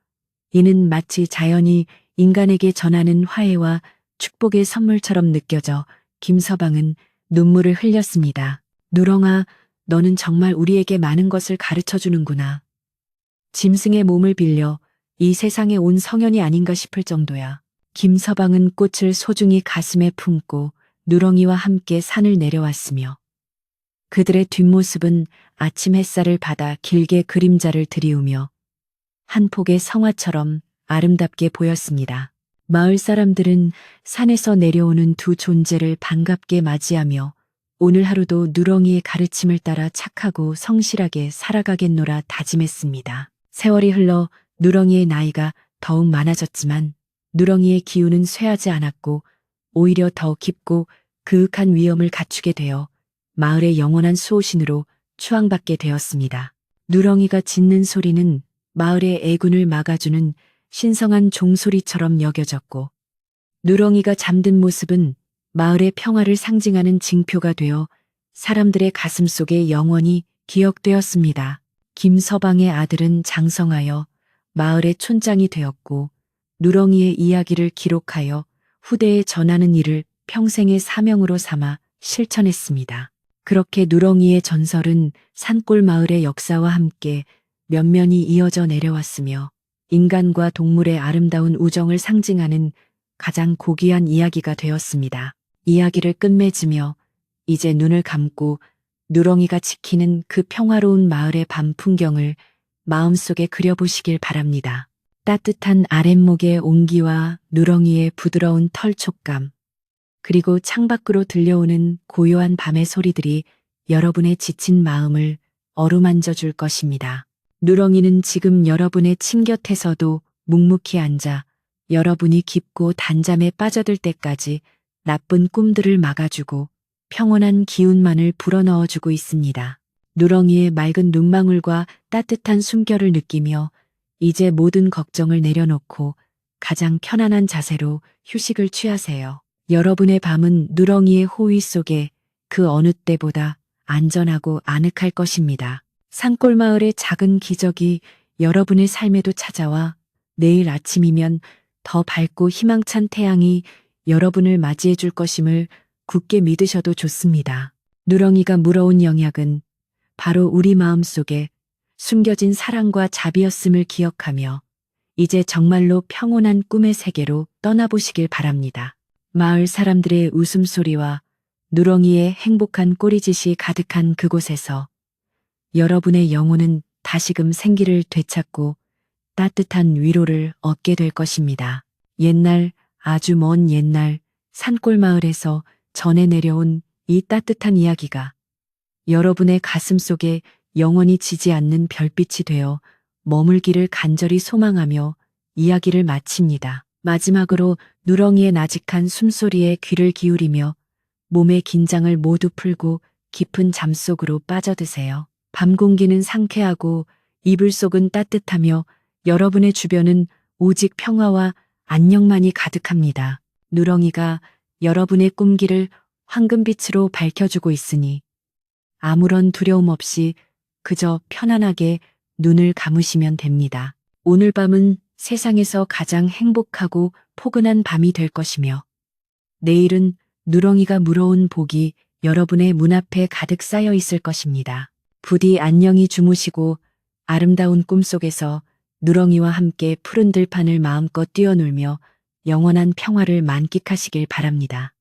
이는 마치 자연이 인간에게 전하는 화해와 축복의 선물처럼 느껴져 김서방은 눈물을 흘렸습니다. 누렁아, 너는 정말 우리에게 많은 것을 가르쳐 주는구나. 짐승의 몸을 빌려 이 세상에 온 성현이 아닌가 싶을 정도야. 김서방은 꽃을 소중히 가슴에 품고 누렁이와 함께 산을 내려왔으며 그들의 뒷모습은 아침 햇살을 받아 길게 그림자를 드리우며 한 폭의 성화처럼 아름답게 보였습니다. 마을 사람들은 산에서 내려오는 두 존재를 반갑게 맞이하며 오늘 하루도 누렁이의 가르침을 따라 착하고 성실하게 살아가겠노라 다짐했습니다. 세월이 흘러 누렁이의 나이가 더욱 많아졌지만 누렁이의 기운은 쇠하지 않았고 오히려 더 깊고 그윽한 위엄을 갖추게 되어 마을의 영원한 수호신으로 추앙받게 되었습니다. 누렁이가 짖는 소리는 마을의 애군을 막아주는 신성한 종소리처럼 여겨졌고 누렁이가 잠든 모습은 마을의 평화를 상징하는 징표가 되어 사람들의 가슴속에 영원히 기억되었습니다. 김서방의 아들은 장성하여 마을의 촌장이 되었고 누렁이의 이야기를 기록하여 후대에 전하는 일을 평생의 사명으로 삼아 실천했습니다. 그렇게 누렁이의 전설은 산골 마을의 역사와 함께 면면이 이어져 내려왔으며 인간과 동물의 아름다운 우정을 상징하는 가장 고귀한 이야기가 되었습니다. 이야기를 끝맺으며 이제 눈을 감고 누렁이가 지키는 그 평화로운 마을의 밤 풍경을 마음속에 그려보시길 바랍니다. 따뜻한 아랫목의 온기와 누렁이의 부드러운 털 촉감, 그리고 창밖으로 들려오는 고요한 밤의 소리들이 여러분의 지친 마음을 어루만져 줄 것입니다. 누렁이는 지금 여러분의 침 곁에서도 묵묵히 앉아 여러분이 깊고 단잠에 빠져들 때까지 나쁜 꿈들을 막아주고 평온한 기운만을 불어넣어주고 있습니다. 누렁이의 맑은 눈망울과 따뜻한 숨결을 느끼며 이제 모든 걱정을 내려놓고 가장 편안한 자세로 휴식을 취하세요. 여러분의 밤은 누렁이의 호위 속에 그 어느 때보다 안전하고 아늑할 것입니다. 산골 마을의 작은 기적이 여러분의 삶에도 찾아와 내일 아침이면 더 밝고 희망찬 태양이 여러분을 맞이해 줄 것임을 굳게 믿으셔도 좋습니다. 누렁이가 물어온 영약은 바로 우리 마음 속에 숨겨진 사랑과 자비였음을 기억하며 이제 정말로 평온한 꿈의 세계로 떠나보시길 바랍니다. 마을 사람들의 웃음소리와 누렁이의 행복한 꼬리짓이 가득한 그곳에서 여러분의 영혼은 다시금 생기를 되찾고 따뜻한 위로를 얻게 될 것입니다. 옛날, 아주 먼 옛날 산골 마을에서 전해 내려온 이 따뜻한 이야기가 여러분의 가슴 속에 영원히 지지 않는 별빛이 되어 머물기를 간절히 소망하며 이야기를 마칩니다. 마지막으로 누렁이의 나직한 숨소리에 귀를 기울이며 몸의 긴장을 모두 풀고 깊은 잠속으로 빠져드세요. 밤 공기는 상쾌하고 이불 속은 따뜻하며 여러분의 주변은 오직 평화와 안녕만이 가득합니다. 누렁이가 여러분의 꿈길을 황금빛으로 밝혀주고 있으니 아무런 두려움 없이 그저 편안하게 눈을 감으시면 됩니다. 오늘 밤은 세상에서 가장 행복하고 포근한 밤이 될 것이며 내일은 누렁이가 물어온 복이 여러분의 문 앞에 가득 쌓여 있을 것입니다. 부디 안녕히 주무시고 아름다운 꿈속에서 누렁이와 함께 푸른 들판을 마음껏 뛰어놀며 영원한 평화를 만끽하시길 바랍니다.